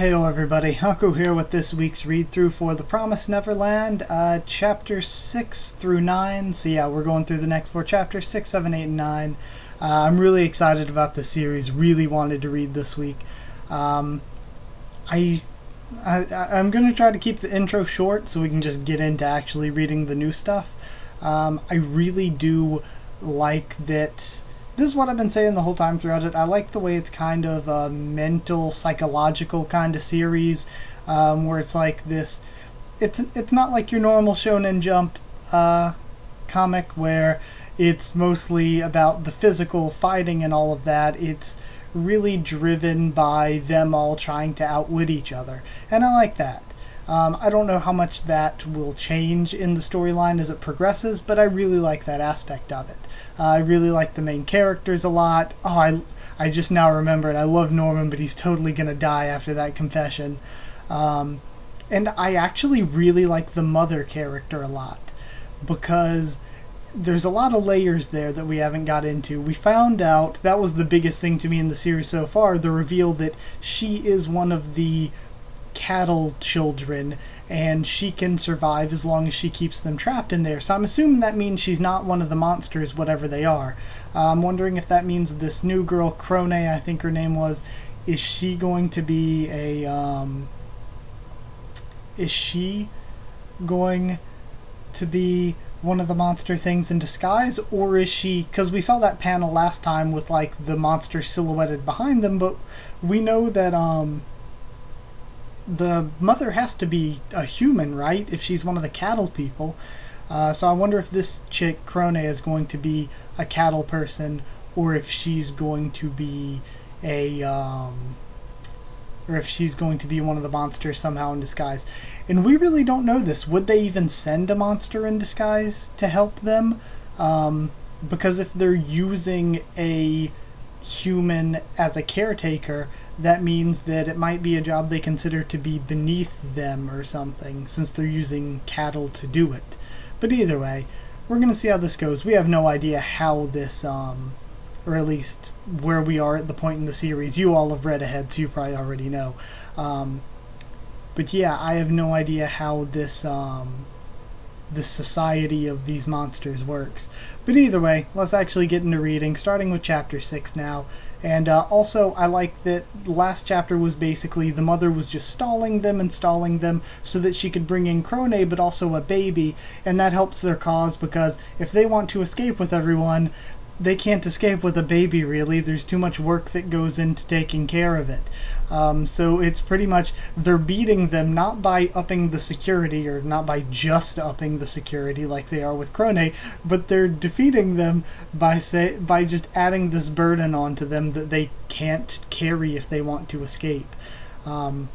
Heyo everybody, Haku here with this week's read-through for The Promised Neverland, chapter 6 through 9. So yeah, we're going through the next 4 chapters, 6, 7, 8, and 9. I'm really excited about this series, really wanted to read this week. I'm going to try to keep the intro short so we can just get into actually reading the new stuff. I really do like that. This is what I've been saying the whole time throughout it. I like the way it's kind of a mental, psychological kind of series, where it's like this. It's not like your normal Shonen Jump comic where it's mostly about the physical fighting and all of that. It's really driven by them all trying to outwit each other, and I like that. I don't know how much that will change in the storyline as it progresses, but I really like that aspect of it. I really like the main characters a lot. Oh, I just now remembered, I love Norman, but he's totally going to die after that confession. And I actually really like the mother character a lot, because there's a lot of layers there that we haven't got into. We found out, that was the biggest thing to me in the series so far, the reveal that she is one of the cattle children, and she can survive as long as she keeps them trapped in there. So I'm assuming that means she's not one of the monsters, whatever they are. I'm wondering if that means this new girl, Crone, I think her name was, is she going to be one of the monster things in disguise, or is she, because we saw that panel last time with like the monster silhouetted behind them, but we know that the mother has to be a human, right? If she's one of the cattle people. So I wonder if this chick, Crone, is going to be a cattle person, or if she's going to be one of the monsters somehow in disguise. And we really don't know this. Would they even send a monster in disguise to help them? Because if they're using a human as a caretaker, that means that it might be a job they consider to be beneath them or something, since they're using cattle to do it. But either way, we're going to see how this goes. We have no idea how this, or at least where we are at the point in the series. You all have read ahead, so you probably already know. But yeah, I have no idea how this society of these monsters works. But either way, let's actually get into reading, starting with chapter 6 now. And also, I like that the last chapter was basically the mother was just stalling them so that she could bring in Crone, but also a baby, and that helps their cause, because if they want to escape with everyone, they can't escape with a baby, really. There's too much work that goes into taking care of it. So it's pretty much, they're beating them not by upping the security, or not by just upping the security like they are with Crone, but they're defeating them by just adding this burden onto them that they can't carry if they want to escape. And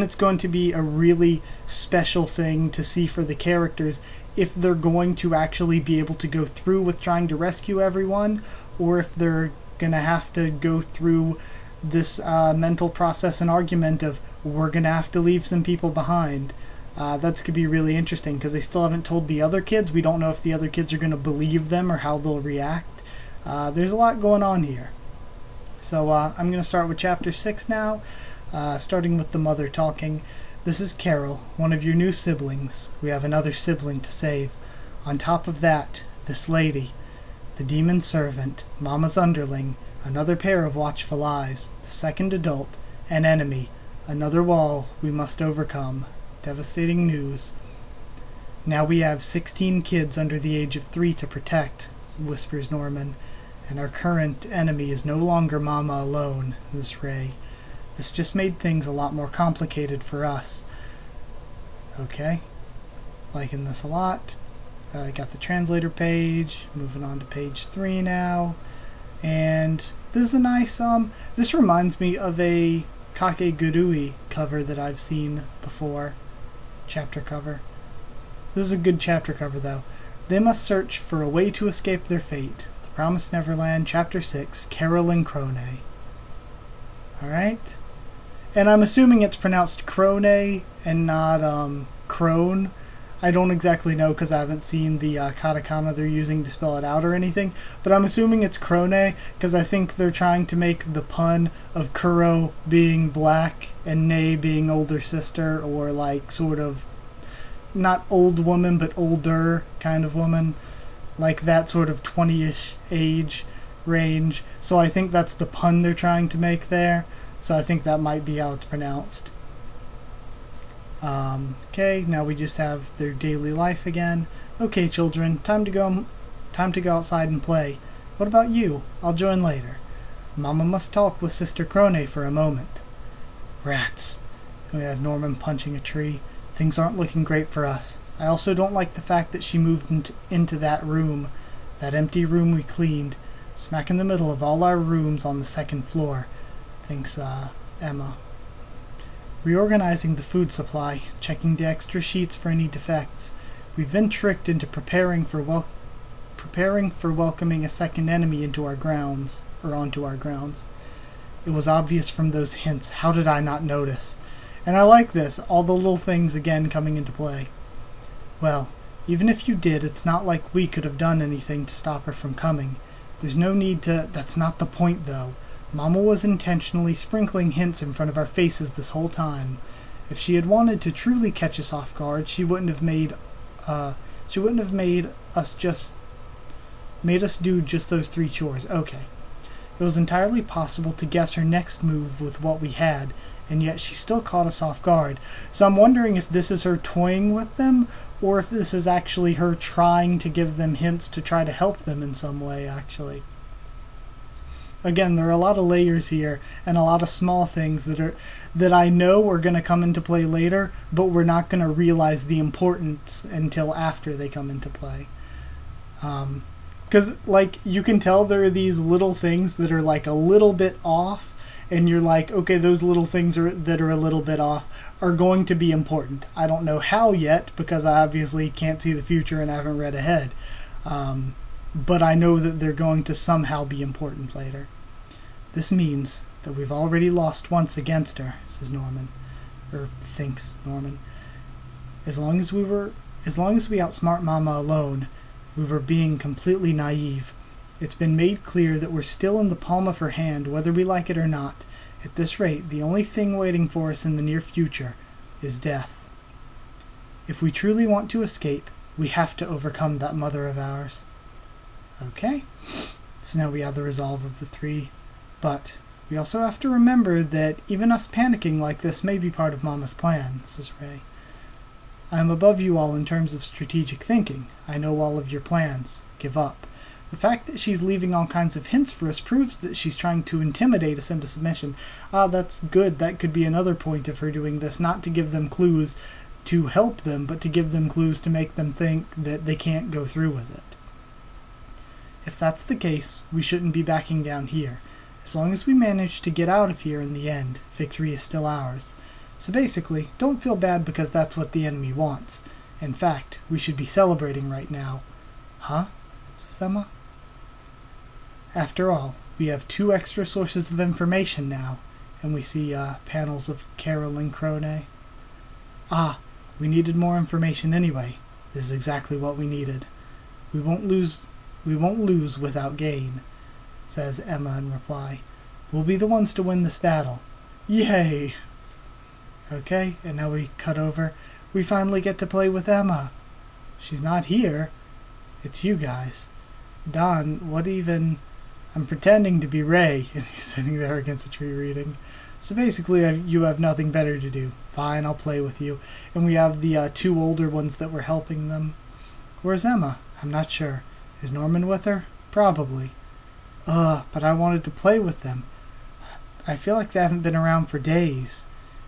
it's going to be a really special thing to see for the characters, if they're going to actually be able to go through with trying to rescue everyone, or if they're going to have to go through this mental process and argument of, we're going to have to leave some people behind. That's going to be really interesting, because they still haven't told the other kids. We don't know if the other kids are going to believe them or how they'll react. There's a lot going on here. So I'm going to start with chapter 6 now, starting with the mother talking. "This is Carol, one of your new siblings. We have another sibling to save. On top of that, this lady, the demon servant, Mama's underling, another pair of watchful eyes, the second adult, an enemy, another wall we must overcome. Devastating news. Now we have 16 kids under the age of 3 to protect," whispers Norman, "and our current enemy is no longer Mama alone, this Ray. This just made things a lot more complicated for us." Okay. Liking this a lot. I got the translator page. Moving on to page 3 now. And this is a nice, this reminds me of a Kakegurui cover that I've seen before. Chapter cover. This is a good chapter cover, though. "They must search for a way to escape their fate. The Promised Neverland, Chapter 6, Carol and Crone." Alright. And I'm assuming it's pronounced Crone and not, Crone. I don't exactly know because I haven't seen the katakana they're using to spell it out or anything, but I'm assuming it's Krone because I think they're trying to make the pun of Kuro being black and Ne being older sister, or like sort of not old woman but older kind of woman, like that sort of 20-ish age range. So I think that's the pun they're trying to make there. So I think that might be how it's pronounced. Okay, now we just have their daily life again. Okay, children, time to go outside and play. What about you? I'll join later. Mama must talk with Sister Krone for a moment. Rats. We have Norman punching a tree. Things aren't looking great for us. I also don't like the fact that she moved into that room, that empty room we cleaned, smack in the middle of all our rooms on the second floor, thinks Emma. Reorganizing the food supply, checking the extra sheets for any defects. We've been tricked into preparing for welcoming a second enemy into our grounds, or onto our grounds. It was obvious from those hints. How did I not notice? And I like this, all the little things again coming into play. Well, even if you did, it's not like we could have done anything to stop her from coming. There's no need to... That's not the point, though. Mama was intentionally sprinkling hints in front of our faces this whole time. If she had wanted to truly catch us off guard, she wouldn't have made us do just those 3 chores. Okay. It was entirely possible to guess her next move with what we had, and yet she still caught us off guard. So I'm wondering if this is her toying with them, or if this is actually her trying to give them hints to try to help them in some way, actually. Again, there are a lot of layers here, and a lot of small things that I know are going to come into play later, but we're not going to realize the importance until after they come into play. Because, like, you can tell there are these little things that are, like, a little bit off, and you're like, okay, those little things that are a little bit off are going to be important. I don't know how yet, because I obviously can't see the future and I haven't read ahead. But I know that they're going to somehow be important later. This means that we've already lost once against her, says Norman. Or thinks Norman. As long as we outsmart Mama alone, we were being completely naive. It's been made clear that we're still in the palm of her hand, whether we like it or not. At this rate, the only thing waiting for us in the near future is death. If we truly want to escape, we have to overcome that mother of ours. Okay, so now we have the resolve of the 3, but we also have to remember that even us panicking like this may be part of Mama's plan, says Ray. I am above you all in terms of strategic thinking. I know all of your plans. Give up. The fact that she's leaving all kinds of hints for us proves that she's trying to intimidate us into submission. That's good. That could be another point of her doing this, not to give them clues to help them, but to give them clues to make them think that they can't go through with it. If that's the case, we shouldn't be backing down here. As long as we manage to get out of here in the end, victory is still ours. So basically, don't feel bad because that's what the enemy wants. In fact, we should be celebrating right now. Huh? Says Emma. After all, we have 2 extra sources of information now, and we see panels of Carol and Krone. We needed more information anyway. This is exactly what we needed. We won't lose without gain, says Emma in reply. We'll be the ones to win this battle. Yay! Okay, and now we cut over. We finally get to play with Emma. She's not here. It's you guys. Don, what even... I'm pretending to be Ray, and he's sitting there against a tree reading. So basically, you have nothing better to do. Fine, I'll play with you. And we have the 2 older ones that were helping them. Where's Emma? I'm not sure. Is Norman with her? Probably. But I wanted to play with them. I feel like they haven't been around for days.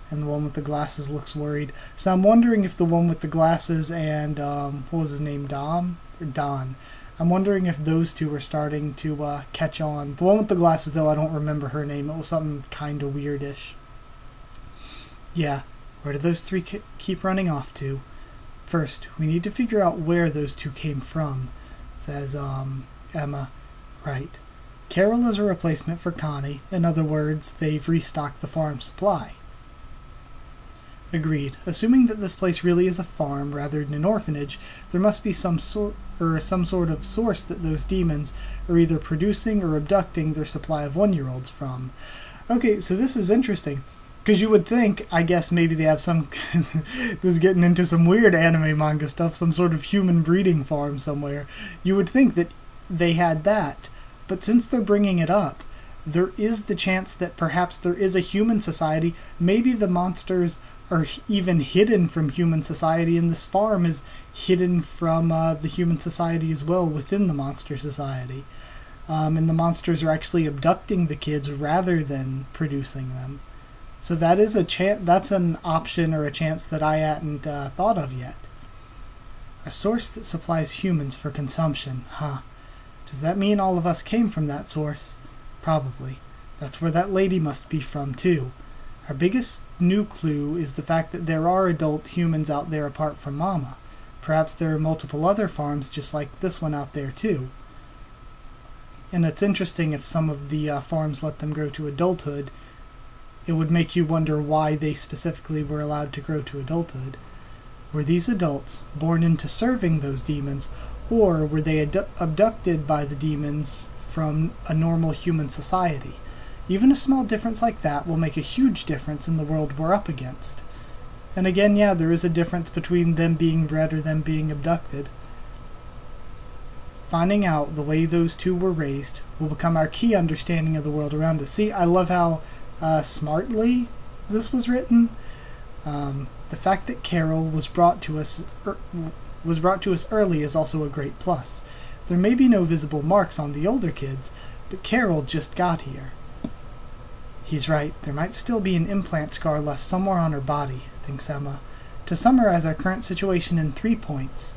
And the one with the glasses looks worried. So I'm wondering if the one with the glasses and, what was his name, Dom? Or Don? I'm wondering if those 2 are starting to catch on. The one with the glasses, though, I don't remember her name. It was something kind of weirdish. Yeah, where do those 3 keep running off to? First, we need to figure out where those 2 came from, says Emma. Right. Carol is a replacement for Connie. In other words, they've restocked the farm supply. Agreed. Assuming that this place really is a farm rather than an orphanage, there must be some sort of source that those demons are either producing or abducting their supply of 1-year-olds from. Okay, so this is interesting. Because you would think, I guess maybe they have some... this is getting into some weird anime manga stuff, some sort of human breeding farm somewhere. You would think that they had that. But since they're bringing it up, there is the chance that perhaps there is a human society. Maybe the monsters are even hidden from human society, and this farm is hidden from the human society as well within the monster society. And the monsters are actually abducting the kids rather than producing them. So that is a that's an option or a chance that I hadn't thought of yet. A source that supplies humans for consumption, huh? Does that mean all of us came from that source? Probably. That's where that lady must be from, too. Our biggest new clue is the fact that there are adult humans out there apart from Mama. Perhaps there are multiple other farms just like this one out there, too. And it's interesting if some of the farms let them grow to adulthood. It would make you wonder why they specifically were allowed to grow to adulthood. Were these adults born into serving those demons, or were they abducted by the demons from a normal human society? Even a small difference like that will make a huge difference in the world we're up against. And again, yeah, there is a difference between them being bred or them being abducted. Finding out the way those two were raised will become our key understanding of the world around us. See, I love how smartly this was written. The fact that Carol was brought to us early is also a great plus. There may be no visible marks on the older kids, but Carol just got here. He's right, there might still be an implant scar left somewhere on her body, thinks Emma. To summarize our current situation in 3 points.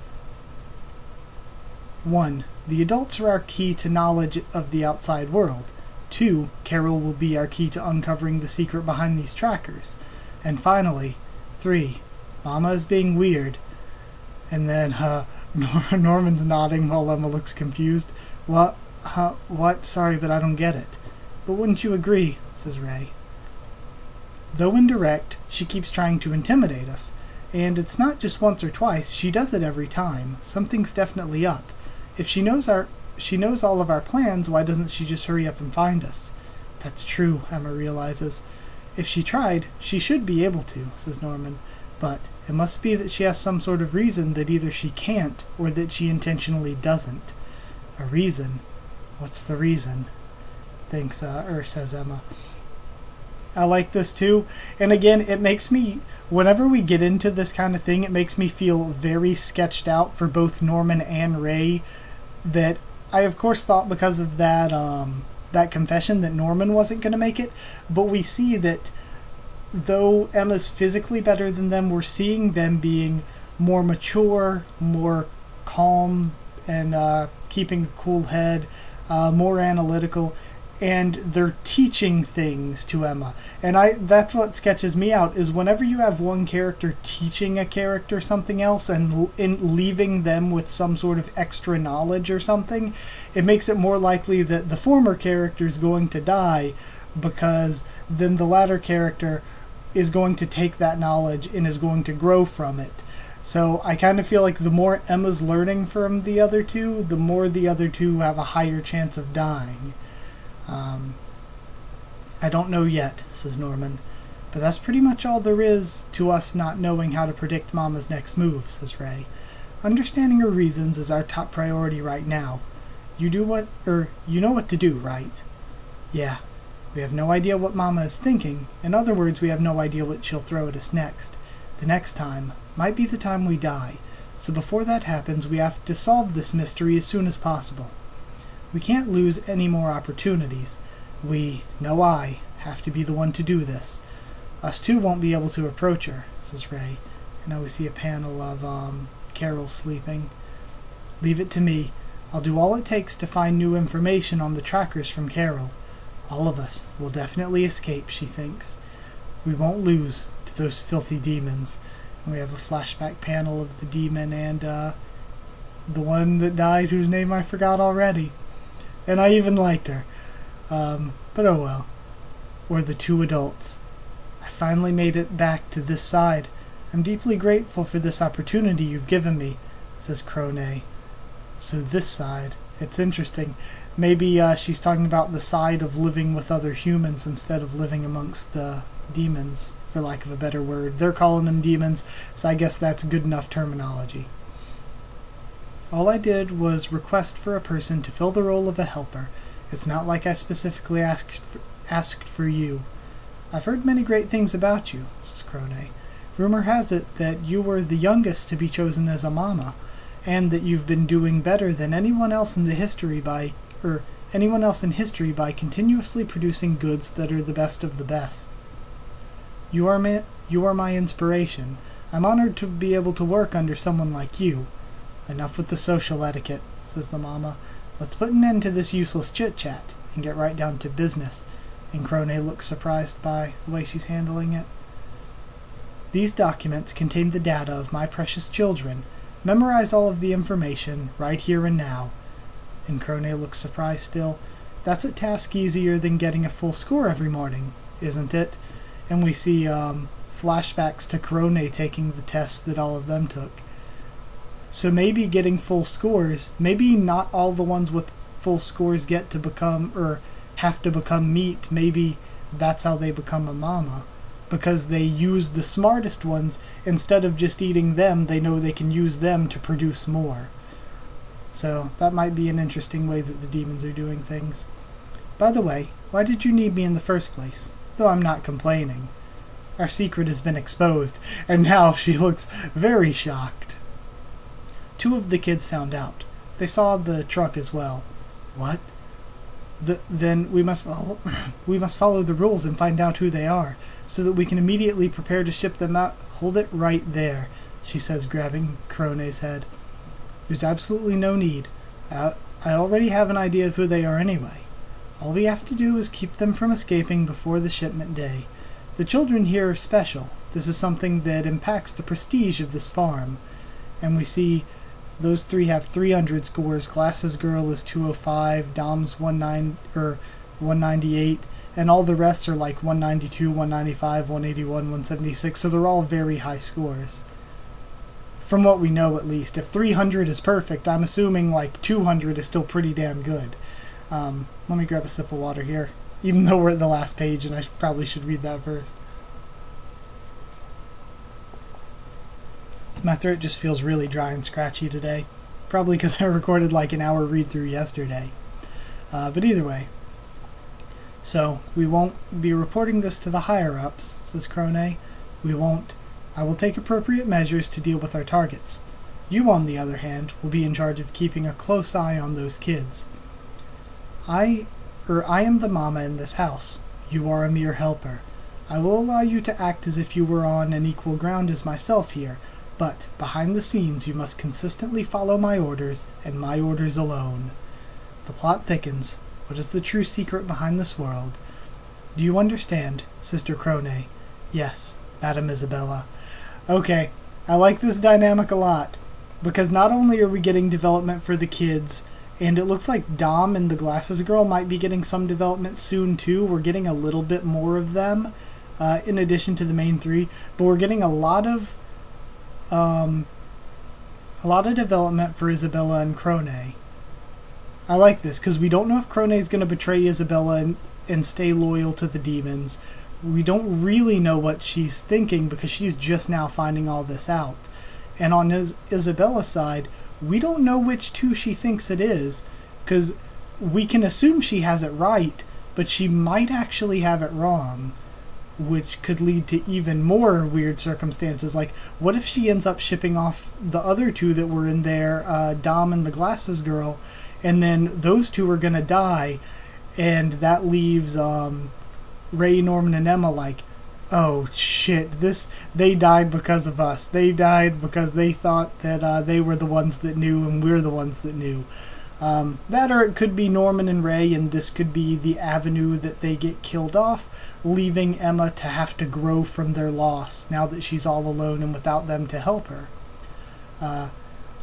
1. The adults are our key to knowledge of the outside world. 2. Carol will be our key to uncovering the secret behind these trackers. And finally, 3. Mama is being weird. And then, Norman's nodding while Emma looks confused. What? What? Sorry, but I don't get it. But wouldn't you agree, says Ray. Though indirect, she keeps trying to intimidate us. And it's not just once or twice, she does it every time. Something's definitely up. If she knows all of our plans, why doesn't she just hurry up and find us? That's true, Emma realizes. If she tried, she should be able to, says Norman. But it must be that she has some sort of reason that either she can't or that she intentionally doesn't. A reason? What's the reason? Says Emma. I like this too. And again, it makes me, whenever we get into this kind of thing, it makes me feel very sketched out for both Norman and Ray. That I, of course, thought because of that that confession that Norman wasn't going to make it. But we see that though Emma's physically better than them, we're seeing them being more mature, more calm, and keeping a cool head, more analytical. And they're teaching things to Emma. And that's what sketches me out, is whenever you have one character teaching a character something else and leaving them with some sort of extra knowledge or something, it makes it more likely that the former character is going to die, because then the latter character is going to take that knowledge and is going to grow from it. So I kind of feel like the more Emma's learning from the other two, the more the other two have a higher chance of dying. I don't know yet, says Norman, but that's pretty much all there is to us not knowing how to predict Mama's next move, says Ray. Understanding her reasons is our top priority right now. You know what to do, right? Yeah. We have no idea what Mama is thinking. In other words, we have no idea what she'll throw at us next. The next time might be the time we die. So before that happens, we have to solve this mystery as soon as possible. We can't lose any more opportunities. I, have to be the one to do this. Us two won't be able to approach her, says Ray. And now we see a panel of Carol sleeping. Leave it to me. I'll do all it takes to find new information on the trackers from Carol. All of us will definitely escape, she thinks. We won't lose to those filthy demons. And we have a flashback panel of the demon and the one that died, whose name I forgot already. And I even liked her. But oh well. Or the two adults. I finally made it back to this side. I'm deeply grateful for this opportunity you've given me, says Crone. So this side. It's interesting. Maybe she's talking about the side of living with other humans instead of living amongst the demons, for lack of a better word. They're calling them demons, so I guess that's good enough terminology. All I did was request for a person to fill the role of a helper. It's not like I specifically asked for you. I've heard many great things about you, says Crone. Rumor has it that you were the youngest to be chosen as a mama, and that you've been doing better than anyone else in history by continuously producing goods that are the best of the best. You are my inspiration. I'm honored to be able to work under someone like you. Enough with the social etiquette, says the mama. Let's put an end to this useless chit-chat and get right down to business. And Crone looks surprised by the way she's handling it. These documents contain the data of my precious children. Memorize all of the information right here and now. And Crone looks surprised still. That's a task easier than getting a full score every morning, isn't it? And we see flashbacks to Crone taking the test that all of them took. So maybe getting full scores, maybe not all the ones with full scores get to become, or have to become meat. Maybe that's how they become a mama. Because they use the smartest ones, instead of just eating them, they know they can use them to produce more. So that might be an interesting way that the demons are doing things. By the way, why did you need me in the first place? Though I'm not complaining. Our secret has been exposed, and now she looks very shocked. 2 of the kids found out. They saw the truck as well. What? Then we must follow the rules and find out who they are, so that we can immediately prepare to ship them out. Hold it right there, she says, grabbing Crone's head. There's absolutely no need. I already have an idea of who they are anyway. All we have to do is keep them from escaping before the shipment day. The children here are special. This is something that impacts the prestige of this farm. And we see those 3 have 300 scores. Glasses Girl is 205, Dom's 198, and all the rest are like 192, 195, 181, 176, so they're all very high scores. From what we know, at least. If 300 is perfect, I'm assuming like 200 is still pretty damn good. Let me grab a sip of water here, even though we're at the last page and I probably should read that first. My throat just feels really dry and scratchy today. Probably because I recorded like an hour read-through yesterday. But either way. So, we won't be reporting this to the higher-ups, says Crone. We won't. I will take appropriate measures to deal with our targets. You, on the other hand, will be in charge of keeping a close eye on those kids. I am the mama in this house. You are a mere helper. I will allow you to act as if you were on an equal ground as myself here, but behind the scenes you must consistently follow my orders, and my orders alone. The plot thickens. What is the true secret behind this world? Do you understand, Sister Crone? Yes, Madam Isabella. Okay, I like this dynamic a lot, because not only are we getting development for the kids, and it looks like Dom and the Glasses Girl might be getting some development soon too. We're getting a little bit more of them, in addition to the main 3, but we're getting a lot of development for Isabella and Crone. I like this, because we don't know if Crone is going to betray Isabella and stay loyal to the demons. We don't really know what she's thinking, because she's just now finding all this out. And on Isabella's side, we don't know which 2 she thinks it is, because we can assume she has it right, but she might actually have it wrong, which could lead to even more weird circumstances. Like, what if she ends up shipping off the other 2 that were in there, Dom and the Glasses Girl, and then those 2 are gonna die, and that leaves Ray, Norman, and Emma like, oh shit, they died because of us. They died because they thought that they were the ones that knew and we're the ones that knew. That, or it could be Norman and Ray, and this could be the avenue that they get killed off, leaving Emma to have to grow from their loss now that she's all alone and without them to help her.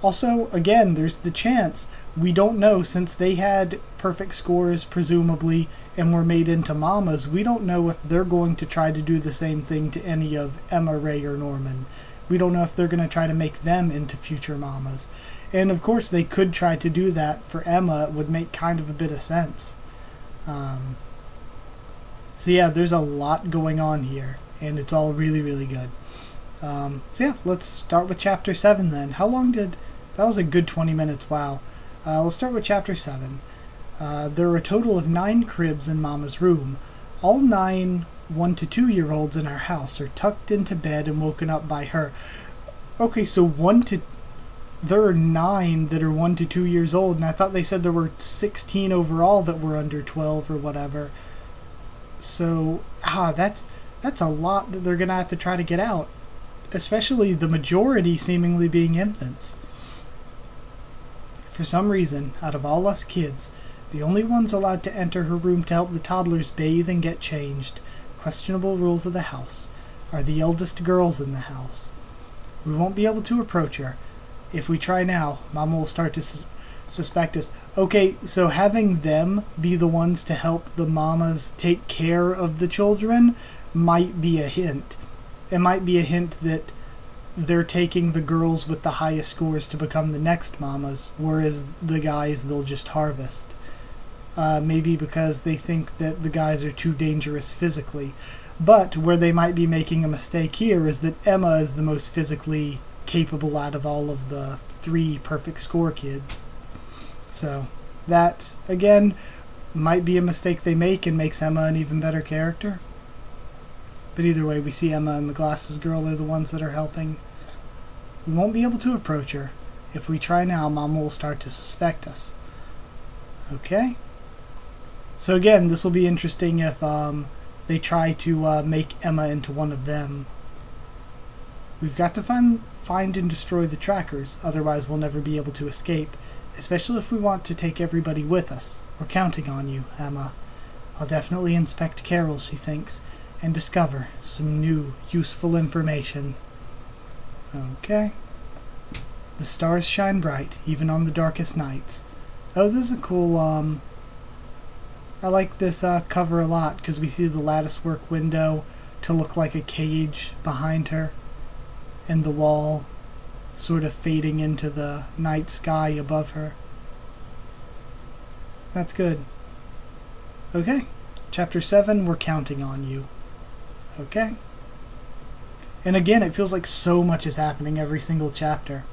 Also, again, there's the chance, we don't know, since they had perfect scores, presumably, and were made into mamas, we don't know if they're going to try to do the same thing to any of Emma, Ray, or Norman. We don't know if they're going to try to make them into future mamas. And of course, they could try to do that for Emma. It would make kind of a bit of sense. So yeah, there's a lot going on here, and it's all really, really good. So yeah, let's start with Chapter 7 then. How long did... That was a good 20 minutes, wow. Let's start with Chapter 7. There are a total of 9 cribs in Mama's room. All 9 1 to 2 year olds in our house are tucked into bed and woken up by her. Okay, so there are 9 that are 1 to 2 years old, and I thought they said there were 16 overall that were under 12 or whatever. So, that's a lot that they're going to have to try to get out. Especially the majority seemingly being infants. For some reason, out of all us kids, the only ones allowed to enter her room to help the toddlers bathe and get changed, questionable rules of the house, are the eldest girls in the house. We won't be able to approach her. If we try now, Mama will start to suspect us. Okay, so having them be the ones to help the mamas take care of the children might be a hint. It might be a hint that they're taking the girls with the highest scores to become the next mamas, whereas the guys they'll just harvest. Maybe because they think that the guys are too dangerous physically. But where they might be making a mistake here is that Emma is the most physically capable out of all of the 3 perfect score kids. So that, again, might be a mistake they make and makes Emma an even better character. But either way, we see Emma and the glasses girl are the ones that are helping. We won't be able to approach her. If we try now, Mama will start to suspect us. Okay? So again, this will be interesting if they try to make Emma into one of them. We've got to find and destroy the trackers, otherwise we'll never be able to escape, especially if we want to take everybody with us. We're counting on you, Emma. I'll definitely inspect Carol, she thinks, and discover some new, useful information. Okay. The stars shine bright, even on the darkest nights. Oh, this is a cool, I like this cover a lot, because we see the latticework window to look like a cage behind her, and the wall sort of fading into the night sky above her. That's good. Okay. Chapter 7, we're counting on you. Okay. And again, it feels like so much is happening every single chapter.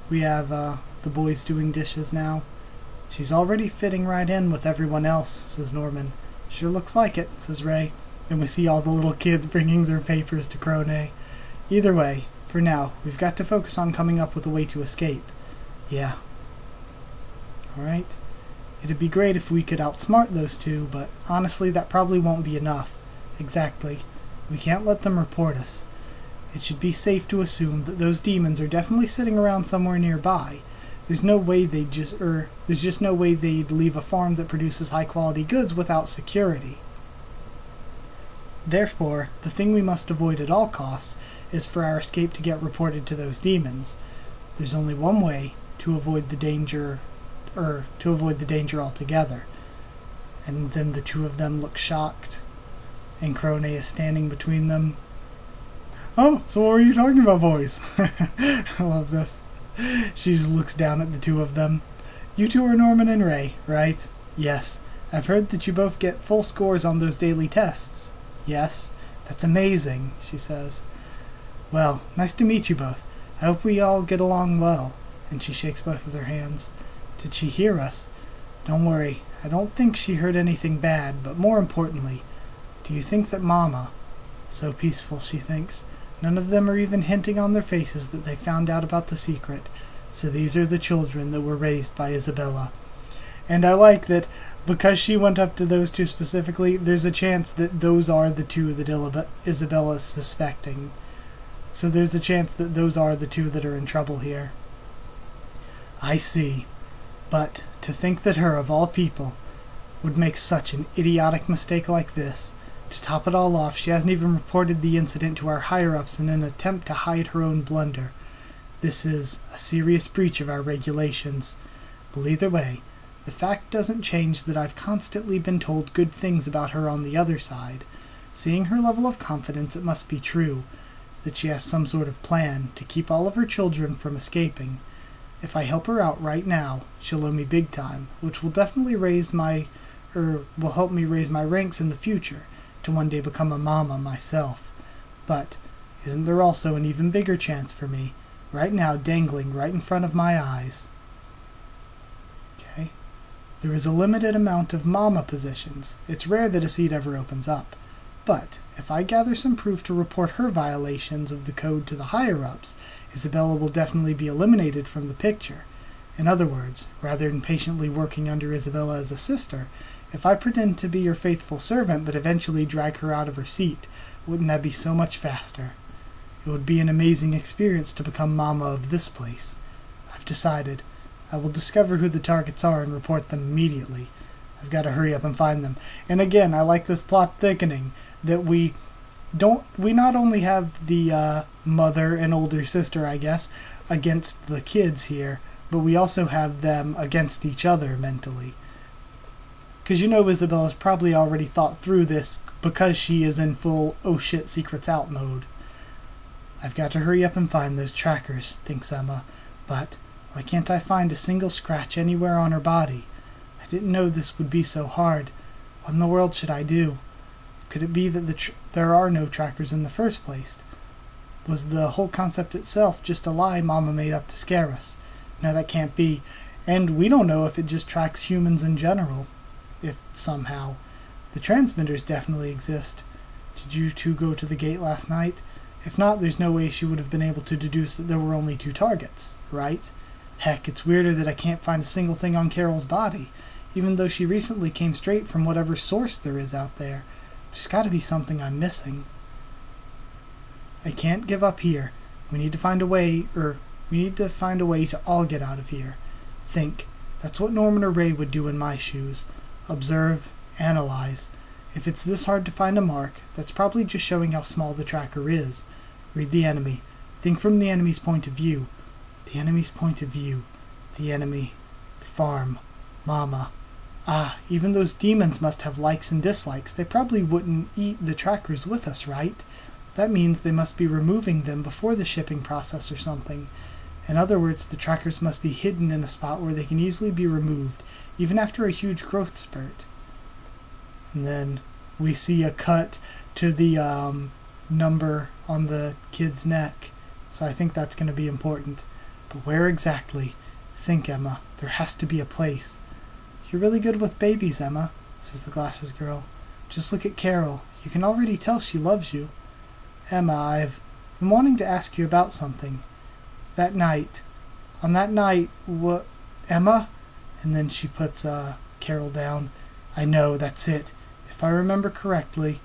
We have the boys doing dishes now. She's already fitting right in with everyone else, says Norman. Sure looks like it, says Ray. And we see all the little kids bringing their papers to Crone. Either way, for now, we've got to focus on coming up with a way to escape. Yeah. Alright. It'd be great if we could outsmart those 2, but honestly that probably won't be enough. Exactly. We can't let them report us. It should be safe to assume that those demons are definitely sitting around somewhere nearby. There's just no way they'd leave a farm that produces high-quality goods without security. Therefore, the thing we must avoid at all costs is for our escape to get reported to those demons. There's only one way to avoid the danger, altogether. And then the 2 of them look shocked, and Crone is standing between them. Oh, so what were you talking about, boys? I love this. She just looks down at the 2 of them. You 2 are Norman and Ray, right? Yes. I've heard that you both get full scores on those daily tests. Yes. That's amazing, she says. Well, nice to meet you both. I hope we all get along well. And she shakes both of their hands. Did she hear us? Don't worry. I don't think she heard anything bad, but more importantly, do you think that Mama... So peaceful, she thinks. None of them are even hinting on their faces that they found out about the secret. So these are the children that were raised by Isabella. And I like that because she went up to those 2 specifically, there's a chance that those are the 2 that Isabella's suspecting. So there's a chance that those are the 2 that are in trouble here. I see. But to think that her, of all people, would make such an idiotic mistake like this. To top it all off, she hasn't even reported the incident to our higher-ups in an attempt to hide her own blunder. This is a serious breach of our regulations. Well, either way, the fact doesn't change that I've constantly been told good things about her on the other side. Seeing her level of confidence, it must be true that she has some sort of plan to keep all of her children from escaping. If I help her out right now, she'll owe me big time, which will definitely will help me raise my ranks in the future to one day become a mama myself. But isn't there also an even bigger chance for me, right now dangling right in front of my eyes? Okay. There is a limited amount of mama positions. It's rare that a seat ever opens up. But if I gather some proof to report her violations of the code to the higher-ups, Isabella will definitely be eliminated from the picture. In other words, rather than patiently working under Isabella as a sister, if I pretend to be your faithful servant but eventually drag her out of her seat, wouldn't that be so much faster? It would be an amazing experience to become mama of this place. I've decided. I will discover who the targets are and report them immediately. I've got to hurry up and find them. And again, I like this plot thickening, that we not only have the mother and older sister, I guess, against the kids here, but we also have them against each other mentally. Because Isabella's probably already thought through this because she is in full oh shit secrets out mode. I've got to hurry up and find those trackers, thinks Emma, but why can't I find a single scratch anywhere on her body? I didn't know this would be so hard. What in the world should I do? Could it be that there are no trackers in the first place? Was the whole concept itself just a lie Mama made up to scare us? No, that can't be. And we don't know if it just tracks humans in general. If somehow. The transmitters definitely exist. Did you two go to the gate last night? If not, there's no way she would have been able to deduce that there were only 2 targets, right? Heck, it's weirder that I can't find a single thing on Carol's body, even though she recently came straight from whatever source there is out there. There's got to be something I'm missing. I can't give up here. We need to find a way to all get out of here. Think. That's what Norman or Ray would do in my shoes. Observe, analyze. If it's this hard to find a mark, that's probably just showing how small the tracker is. Read the enemy. Think from the enemy's point of view. The enemy's point of view. The enemy. The farm. Mama. Ah, even those demons must have likes and dislikes. They probably wouldn't eat the trackers with us, right? That means they must be removing them before the shipping process or something. In other words, the trackers must be hidden in a spot where they can easily be removed, even after a huge growth spurt. And then we see a cut to the number on the kid's neck. So I think that's going to be important. But where exactly? Think, Emma. There has to be a place. You're really good with babies, Emma, says the glasses girl. Just look at Carol. You can already tell she loves you. Emma, I've been wanting to ask you about something. On that night, what... Emma? And then she puts Carol down. I know, that's it. If I remember correctly.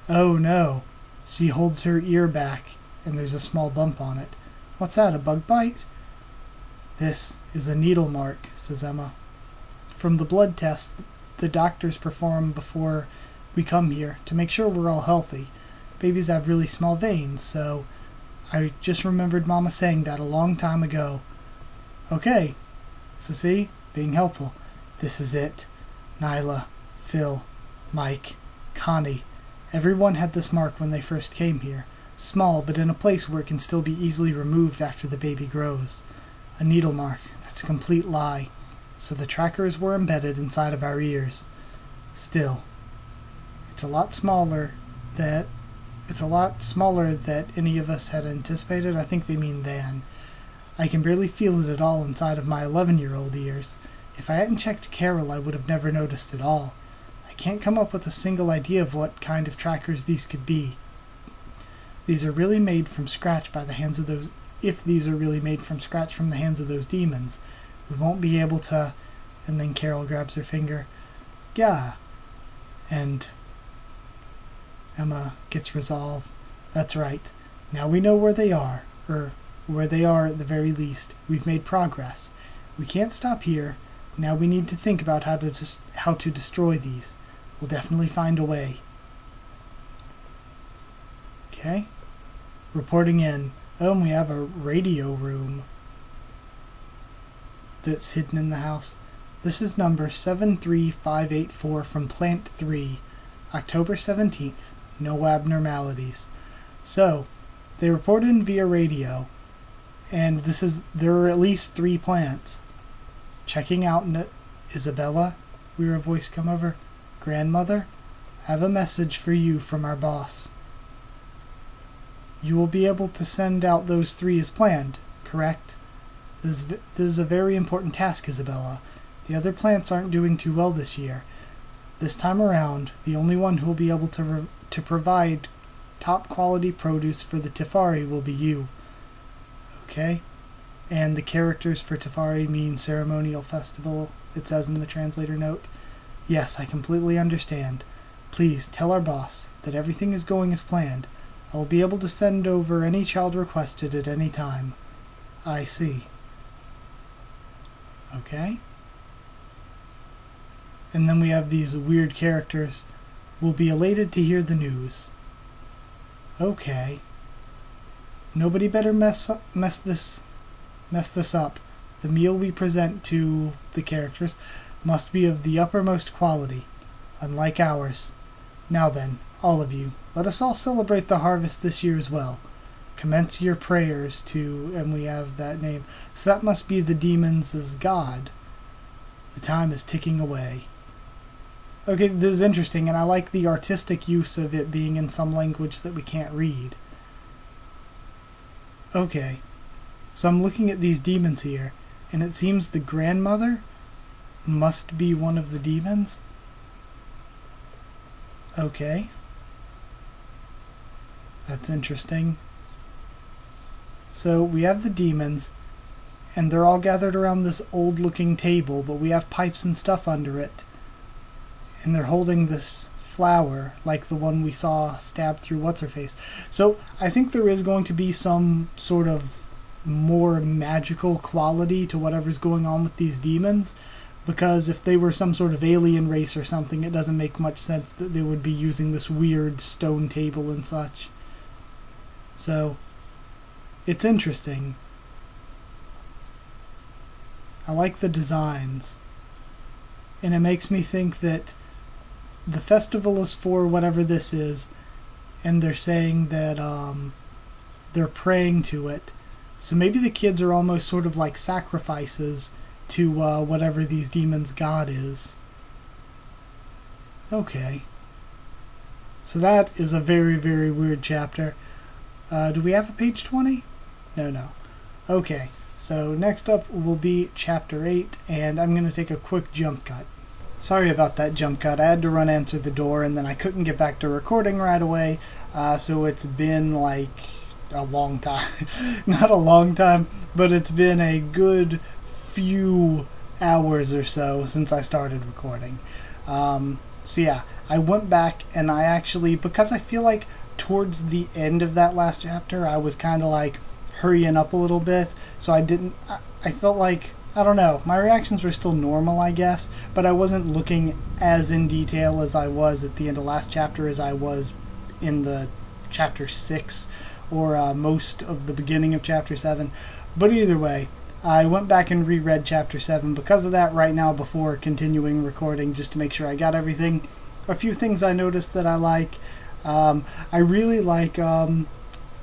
Oh no. She holds her ear back, and there's a small bump on it. What's that, a bug bite? This is a needle mark, says Emma. From the blood test the doctors perform before we come here to make sure we're all healthy. Babies have really small veins, so I just remembered Mama saying that a long time ago. Okay, so see, being helpful. This is it. Nyla, Phil, Mike, Connie. Everyone had this mark when they first came here. Small, but in a place where it can still be easily removed after the baby grows. A needle mark. That's a complete lie. So the trackers were embedded inside of our ears. Still, it's a lot smaller than any of us had anticipated. I think they mean than. I can barely feel it at all inside of my 11-year-old ears. If I hadn't checked Carol, I would have never noticed at all. I can't come up with a single idea of what kind of trackers these could be. These are really made from scratch by the hands of those... If these are really made from scratch from the hands of those demons, we won't be able to... And then Carol grabs her finger. Yeah. And Emma gets resolve. That's right. Now we know where they are. Or where they are at the very least. We've made progress. We can't stop here. Now we need to think about how to destroy these. We'll definitely find a way. Okay. Reporting in. Oh, and we have a radio room that's hidden in the house. This is number 73584 from Plant 3, October 17th. No abnormalities. So, they reported in via radio, and there are at least 3 plants. Checking out Isabella, we hear a voice come over. Grandmother, I have a message for you from our boss. You will be able to send out those 3 as planned, correct? This is a very important task, Isabella. The other plants aren't doing too well this year. This time around, the only one who will be able to provide top quality produce for the Tefari will be you. Okay? And the characters for Tefari mean ceremonial festival, it says in the translator note. Yes, I completely understand. Please tell our boss that everything is going as planned. I will be able to send over any child requested at any time. I see. Okay. And then we have these weird characters. Will be elated to hear the news. Okay. Nobody better mess this up. The meal we present to the characters must be of the uppermost quality, unlike ours. Now then, all of you, let us all celebrate the harvest this year as well. Commence your prayers to, and we have that name, so that must be the demons' god. The time is ticking away. Okay, this is interesting, and I like the artistic use of it being in some language that we can't read. Okay, so I'm looking at these demons here, and it seems the grandmother must be one of the demons. Okay. That's interesting. So we have the demons, and they're all gathered around this old-looking table, but we have pipes and stuff under it. And they're holding this flower, like the one we saw stabbed through What's-Her-Face. So I think there is going to be some sort of more magical quality to whatever's going on with these demons, because if they were some sort of alien race or something, it doesn't make much sense that they would be using this weird stone table and such. So, it's interesting. I like the designs. And it makes me think that the festival is for whatever this is, and they're saying that they're praying to it. So maybe the kids are almost sort of like sacrifices to whatever these demons' god is. Okay. So that is a very, very weird chapter. Do we have a page 20? No. Okay, so next up will be chapter 8, and I'm going to take a quick jump cut. Sorry about that jump cut. I had to run answer the door, and then I couldn't get back to recording right away, so it's been like a long time. Not a long time, but it's been a good few hours or so since I started recording. So yeah, I went back and I actually, because I feel like towards the end of that last chapter I was kind of like hurrying up a little bit, so I felt like, I don't know, my reactions were still normal, I guess, but I wasn't looking as in detail as I was at the end of last chapter as I was in the chapter 6 or most of the beginning of chapter 7. But either way, I went back and reread chapter 7 because of that right now before continuing recording, just to make sure I got everything. A few things I noticed that I like. I really like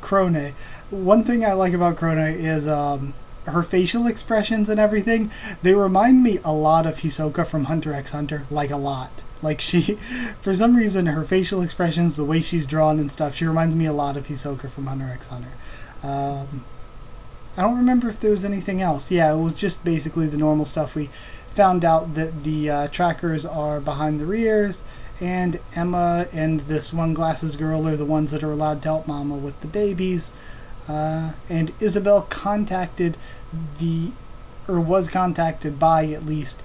Krone. One thing I like about Krone is her facial expressions and everything. They remind me a lot of Hisoka from Hunter x Hunter, like a lot. Like she, for some reason, her facial expressions, the way she's drawn and stuff, she reminds me a lot of Hisoka from Hunter x Hunter. I don't remember if there was anything else. Yeah, it was just basically the normal stuff. We found out that the trackers are behind the rears, and Emma and this one glasses girl are the ones that are allowed to help Mama with the babies. And Isabel was contacted by at least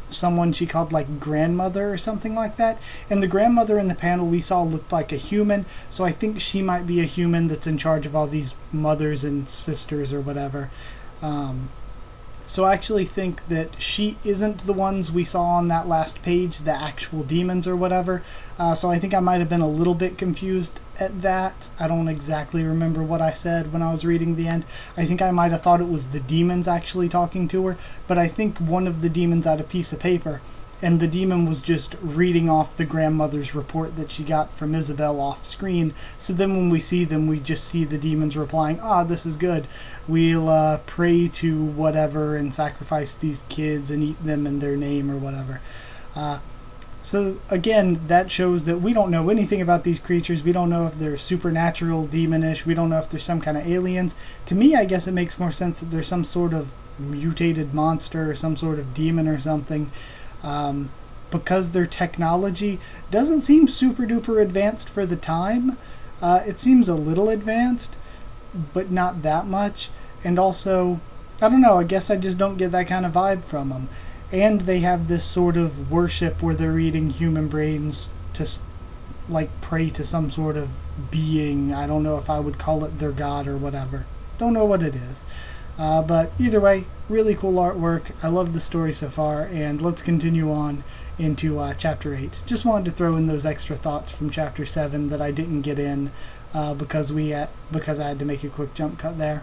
someone she called like grandmother or something like that, and the grandmother in the panel we saw looked like a human, so I think she might be a human that's in charge of all these mothers and sisters or whatever. So I actually think that she isn't the ones we saw on that last page, the actual demons or whatever. So I think I might have been a little bit confused at that. I don't exactly remember what I said when I was reading the end. I think I might have thought it was the demons actually talking to her, but I think one of the demons had a piece of paper, and the demon was just reading off the grandmother's report that she got from Isabel off screen. So then when we see them, we just see the demons replying, this is good. We'll pray to whatever and sacrifice these kids and eat them in their name or whatever. So again, that shows that we don't know anything about these creatures. We don't know if they're supernatural, demonish. We don't know if they're some kind of aliens. To me, I guess it makes more sense that there's some sort of mutated monster or some sort of demon or something. Because their technology doesn't seem super duper advanced for the time. It seems a little advanced, but not that much. And also, I don't know, I guess I just don't get that kind of vibe from them. And they have this sort of worship where they're eating human brains to like pray to some sort of being. I don't know if I would call it their god or whatever. Don't know what it is. But either way, really cool artwork. I love the story so far, and let's continue on into Chapter 8. Just wanted to throw in those extra thoughts from Chapter 7 that I didn't get in because I had to make a quick jump cut there.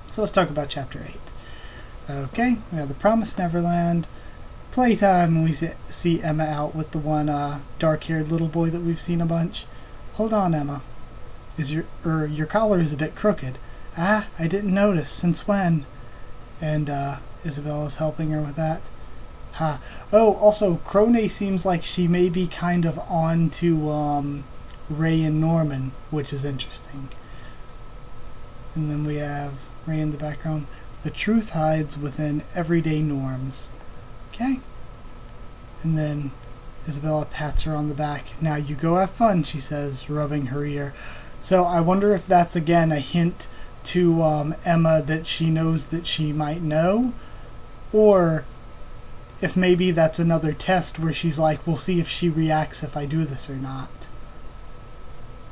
So let's talk about Chapter 8. Okay, we have the Promised Neverland. Playtime, and we see Emma out with the one dark-haired little boy that we've seen a bunch. Hold on, Emma. Your collar is a bit crooked. I didn't notice. Since when? And Isabella's helping her with that. Oh, also, Crone seems like she may be kind of on to Ray and Norman, which is interesting. And then we have Ray in the background. The truth hides within everyday norms. Okay. And then Isabella pats her on the back. Now you go have fun, she says, rubbing her ear. So I wonder if that's again a hint to Emma that she knows that she might know, or if maybe that's another test where she's like, we'll see if she reacts if I do this or not.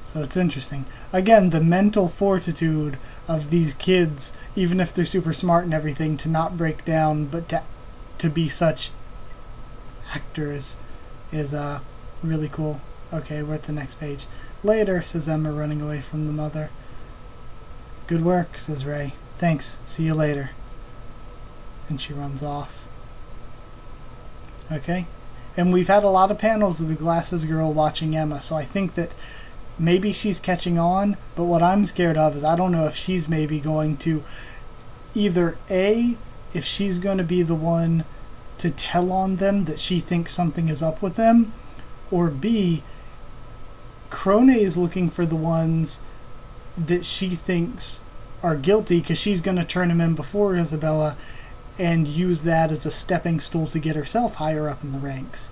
So it's interesting. Again, the mental fortitude of these kids, even if they're super smart and everything, to not break down, but to be such actors is really cool. Okay, we're at the next page. Later, says Emma, running away from the mother. Good work, says Ray. Thanks, see you later. And she runs off. Okay, and we've had a lot of panels of the Glasses Girl watching Emma, so I think that maybe she's catching on, but what I'm scared of is I don't know if she's maybe going to either A, if she's going to be the one to tell on them that she thinks something is up with them, or B, Crone is looking for the ones that she thinks are guilty because she's going to turn him in before Isabella and use that as a stepping stool to get herself higher up in the ranks.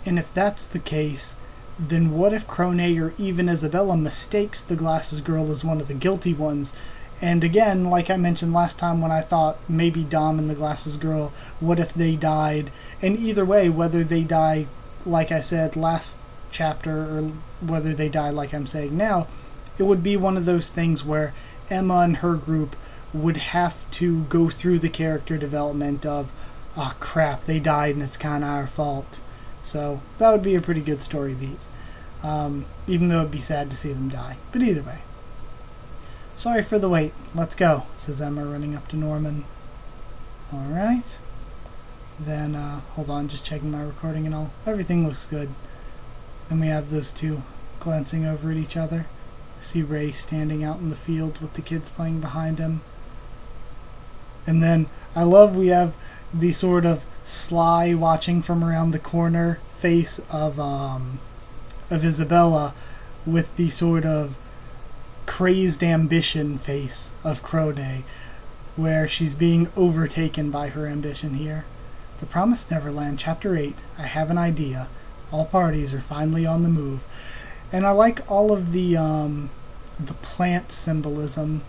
And if that's the case, then what if Crone or even Isabella mistakes the Glasses Girl as one of the guilty ones? And again, like I mentioned last time when I thought maybe Dom and the Glasses Girl, what if they died? And either way, whether they die, like I said last chapter, or whether they die like I'm saying now, it would be one of those things where Emma and her group would have to go through the character development of, oh crap, they died and it's kind of our fault. So that would be a pretty good story beat. Even though it'd be sad to see them die. But either way. Sorry for the wait. Let's go, says Emma, running up to Norman. Alright. Then, hold on, just checking my recording and all. Everything looks good. Then we have those two glancing over at each other. We see Ray standing out in the field with the kids playing behind him. And then, I love we have the sort of sly watching from around the corner face of Isabella with the sort of crazed ambition face of Crone, where she's being overtaken by her ambition here. The Promised Neverland, Chapter 8. I have an idea. All parties are finally on the move. And I like all of the plant symbolism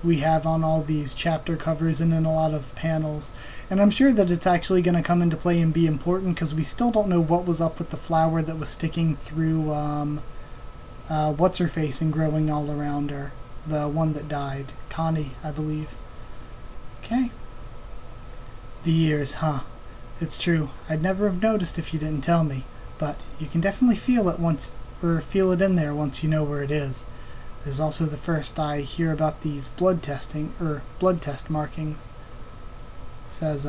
we have on all these chapter covers and in a lot of panels. And I'm sure that it's actually going to come into play and be important because we still don't know what was up with the flower that was sticking through what's-her-face and growing all around her. The one that died. Connie, I believe. Okay. The ears, huh? It's true. I'd never have noticed if you didn't tell me, but you can definitely feel it in there once you know where it is. There's also the first I hear about these blood test markings. Says,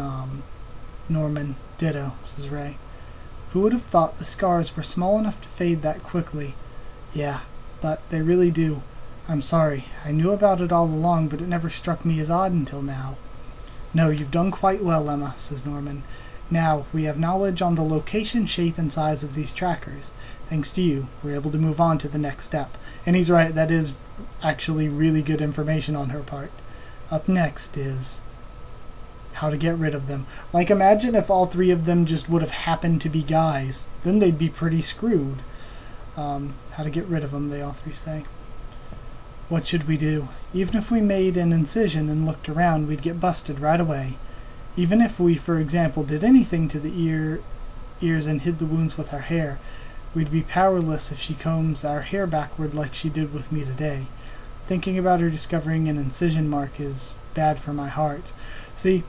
Norman. Ditto, says Ray. Who would have thought the scars were small enough to fade that quickly? Yeah, but they really do. I'm sorry. I knew about it all along, but it never struck me as odd until now. No, you've done quite well, Emma, says Norman. Now, we have knowledge on the location, shape, and size of these trackers. Thanks to you, we're able to move on to the next step. And he's right, that is actually really good information on her part. Up next is how to get rid of them. Like, imagine if all three of them just would have happened to be guys. Then they'd be pretty screwed. How to get rid of them, they all three say. What should we do? Even if we made an incision and looked around, we'd get busted right away. Even if we, for example, did anything to the ears and hid the wounds with our hair, we'd be powerless if she combs our hair backward like she did with me today. Thinking about her discovering an incision mark is bad for my heart. See,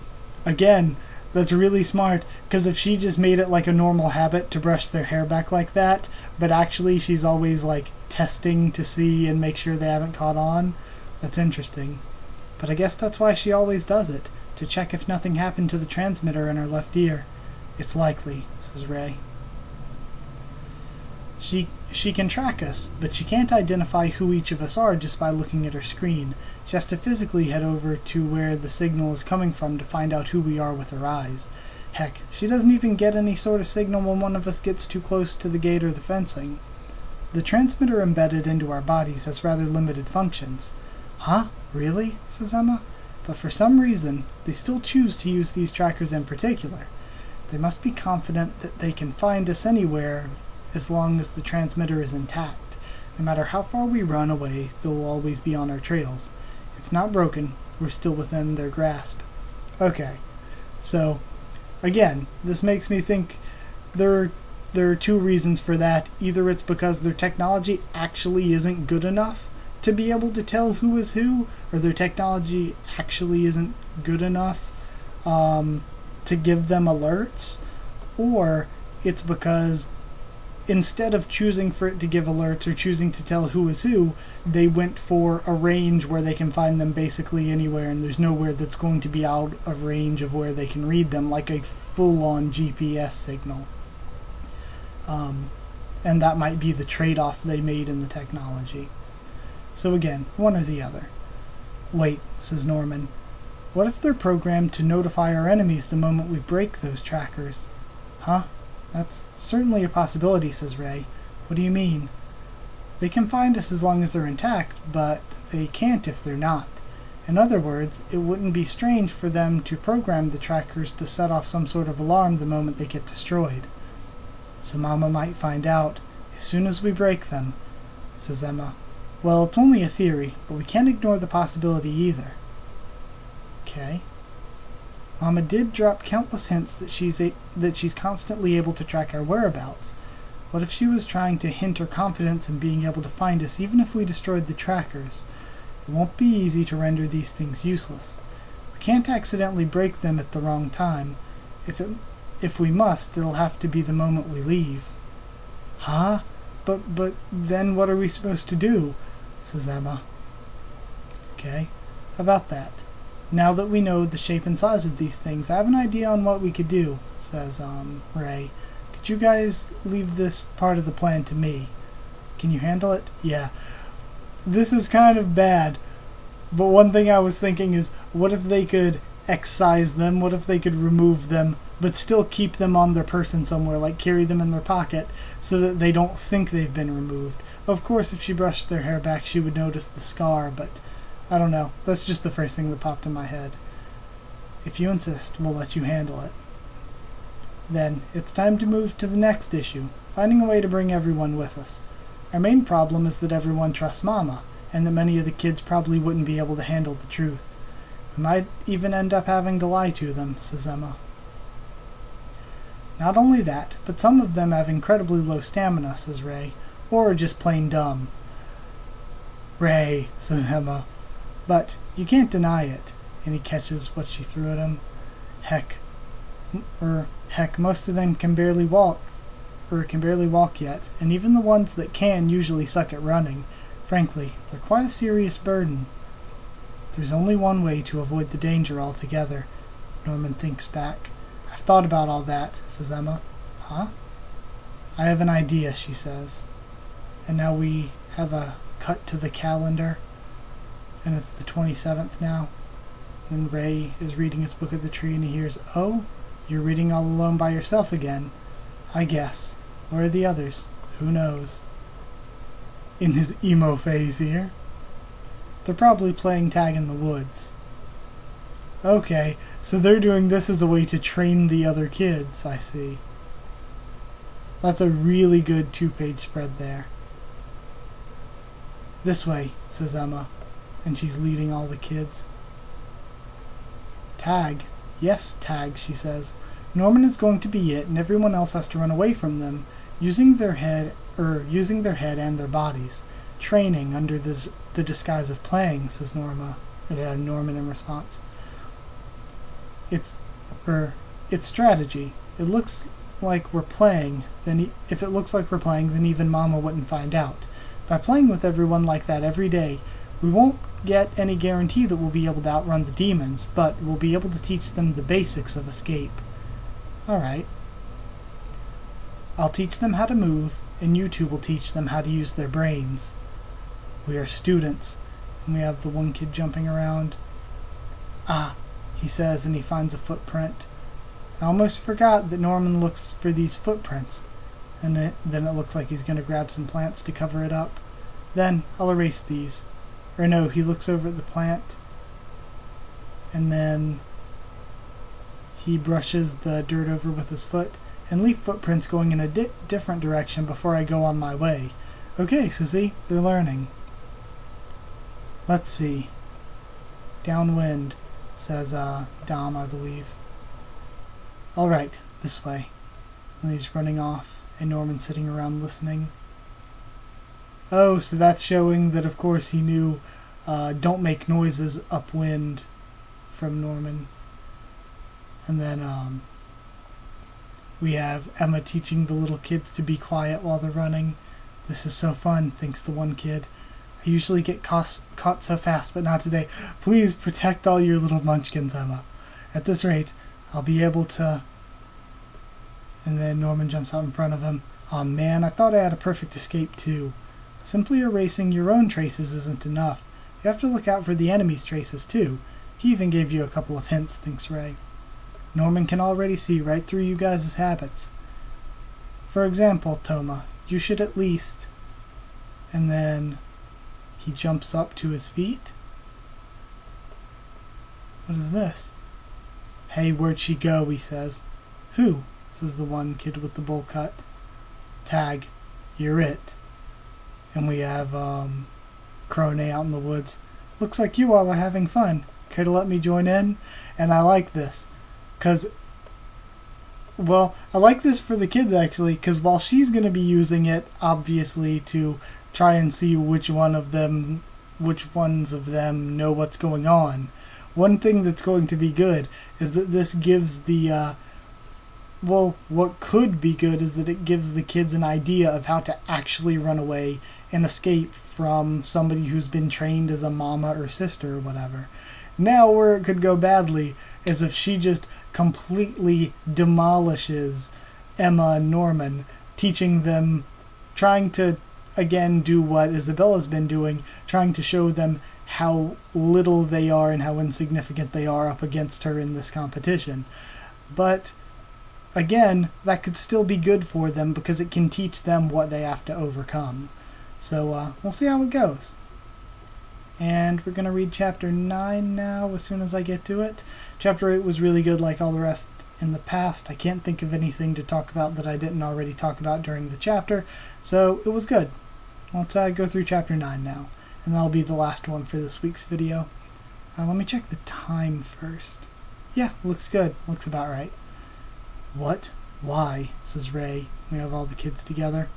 again, that's really smart, because if she just made it like a normal habit to brush their hair back like that, but actually she's always like testing to see and make sure they haven't caught on, that's interesting. But I guess that's why she always does it, to check if nothing happened to the transmitter in her left ear. It's likely, says Ray. She can track us, but she can't identify who each of us are just by looking at her screen. She has to physically head over to where the signal is coming from to find out who we are with her eyes. Heck, she doesn't even get any sort of signal when one of us gets too close to the gate or the fencing. The transmitter embedded into our bodies has rather limited functions. Huh? Really? Says Emma. But for some reason, they still choose to use these trackers in particular. They must be confident that they can find us anywhere as long as the transmitter is intact. No matter how far we run away, they'll always be on our trails. It's not broken. We're still within their grasp. Okay. So, again, this makes me think there are two reasons for that. Either it's because their technology actually isn't good enough to be able to tell who is who, or their technology actually isn't good enough to give them alerts, or it's because instead of choosing for it to give alerts or choosing to tell who is who, they went for a range where they can find them basically anywhere, and there's nowhere that's going to be out of range of where they can read them, like a full-on GPS signal. And that might be the trade-off they made in the technology. So again, one or the other. Wait, says Norman. What if they're programmed to notify our enemies the moment we break those trackers? Huh? That's certainly a possibility, says Ray. What do you mean? They can find us as long as they're intact, but they can't if they're not. In other words, it wouldn't be strange for them to program the trackers to set off some sort of alarm the moment they get destroyed. So Mama might find out as soon as we break them, says Emma. Well, it's only a theory, but we can't ignore the possibility either. Okay. Mama did drop countless hints that she's constantly able to track our whereabouts. What if she was trying to hint her confidence in being able to find us even if we destroyed the trackers? It won't be easy to render these things useless. We can't accidentally break them at the wrong time. If we must, it'll have to be the moment we leave. Huh? But then what are we supposed to do? Says Emma. Okay. About that. Now that we know the shape and size of these things, I have an idea on what we could do, says Ray. Could you guys leave this part of the plan to me? Can you handle it? Yeah. This is kind of bad, but one thing I was thinking is, what if they could excise them? What if they could remove them, but still keep them on their person somewhere, like carry them in their pocket, so that they don't think they've been removed? Of course, if she brushed their hair back, she would notice the scar, but I don't know. That's just the first thing that popped in my head. If you insist, we'll let you handle it. Then, it's time to move to the next issue, finding a way to bring everyone with us. Our main problem is that everyone trusts Mama, and that many of the kids probably wouldn't be able to handle the truth. We might even end up having to lie to them, says Emma. Not only that, but some of them have incredibly low stamina, says Ray, or are just plain dumb. Ray, says Emma. But you can't deny it, and he catches what she threw at him. Heck, Heck, most of them can barely walk yet, and even the ones that can usually suck at running. Frankly, they're quite a serious burden. There's only one way to avoid the danger altogether. Norman thinks back. I've thought about all that, says Emma. Huh? I have an idea, she says. And now we have a cut to the calendar, and it's the 27th now. Then Ray is reading his book at the tree, and he hears, "Oh, you're reading all alone by yourself again. I guess. Where are the others? Who knows?" In his emo phase here. They're probably playing tag in the woods. Okay, so they're doing this as a way to train the other kids, I see. That's a really good 2-page spread there. This way, says Emma, and she's leading all the kids. Tag. Yes, tag, she says. Norman is going to be it, and everyone else has to run away from them, using their head and their bodies. Training under the disguise of playing, says Norman in response. It's strategy. It looks like we're playing. If it looks like we're playing, then even Mama wouldn't find out. By playing with everyone like that every day, we won't get any guarantee that we'll be able to outrun the demons, but we'll be able to teach them the basics of escape. Alright. I'll teach them how to move, and you two will teach them how to use their brains. We are students, and we have the one kid jumping around. Ah, he says, and he finds a footprint. I almost forgot that Norman looks for these footprints, and then it looks like he's going to grab some plants to cover it up. Then I'll erase these. Or no, he looks over at the plant, and then he brushes the dirt over with his foot, and leave footprints going in a different direction before I go on my way. Okay, so see, they're learning. Let's see. Downwind, says Dom, I believe. Alright, this way. And he's running off, and Norman's sitting around listening. Oh, so that's showing that, of course, he knew don't make noises upwind from Norman. And then we have Emma teaching the little kids to be quiet while they're running. This is so fun, thinks the one kid. I usually get caught so fast, but not today. Please protect all your little munchkins, Emma. At this rate, I'll be able to... And then Norman jumps out in front of him. Aw man, I thought I had a perfect escape too. Simply erasing your own traces isn't enough. You have to look out for the enemy's traces too. He even gave you a couple of hints, thinks Ray. Norman can already see right through you guys' habits. For example, Toma, you should at least... And then he jumps up to his feet. What is this? Hey, where'd she go, he says. Who? Says the one kid with the bowl cut. Tag, you're it. And we have Crone out in the woods. Looks like you all are having fun. Care to let me join in? And I like this. I like this for the kids actually, because while she's going to be using it, obviously, to try and see which ones of them know what's going on, one thing that's going to be good is that this gives the, what could be good is that it gives the kids an idea of how to actually run away and escape from somebody who's been trained as a mama or sister or whatever. Now where it could go badly is if she just completely demolishes Emma and Norman, teaching them, trying to, again, do what Isabella's been doing, trying to show them how little they are and how insignificant they are up against her in this competition. But, again, that could still be good for them because it can teach them what they have to overcome. So, we'll see how it goes. And we're going to read Chapter 9 now as soon as I get to it. Chapter 8 was really good like all the rest in the past. I can't think of anything to talk about that I didn't already talk about during the chapter, so it was good. Let's go through Chapter 9 now, and that'll be the last one for this week's video. Let me check the time first. Yeah, looks good. Looks about right. What? Why? Says Ray. We have all the kids together.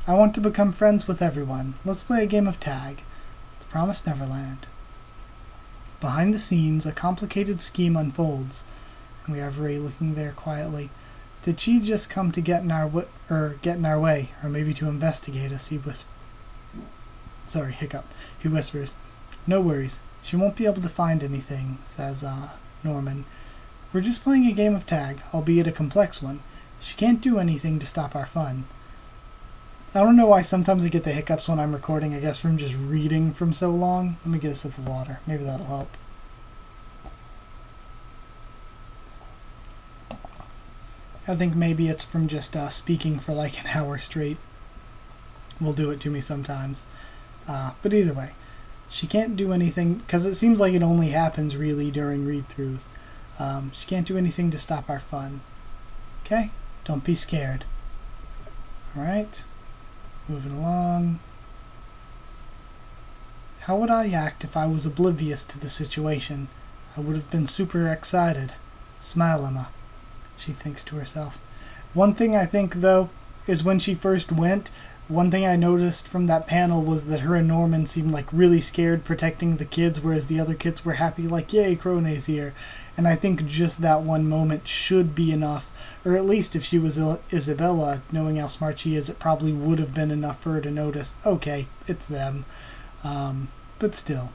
I want to become friends with everyone. Let's play a game of tag. Promised Neverland. Behind the scenes, a complicated scheme unfolds. We have Ray looking there quietly. Did she just come to get in our way, or maybe to investigate us? He whispers. No worries. She won't be able to find anything, says Norman. We're just playing a game of tag, albeit a complex one. She can't do anything to stop our fun. I don't know why sometimes I get the hiccups when I'm recording, I guess from just reading from so long. Let me get a sip of water. Maybe that'll help. I think maybe it's from just speaking for like an hour straight. Will do it to me sometimes. But either way, she can't do anything, because it seems like it only happens really during read-throughs. She can't do anything to stop our fun. Okay? Don't be scared. Alright. Moving along. How would I act if I was oblivious to the situation? I would have been super excited. Smile, Emma. She thinks to herself. One thing I think, though, is when she first went, one thing I noticed from that panel was that her and Norman seemed like really scared protecting the kids, whereas the other kids were happy, like, yay, Crone's here. And I think just that one moment should be enough, or at least if she was Isabella, knowing how smart she is, it probably would have been enough for her to notice, okay, it's them. But still.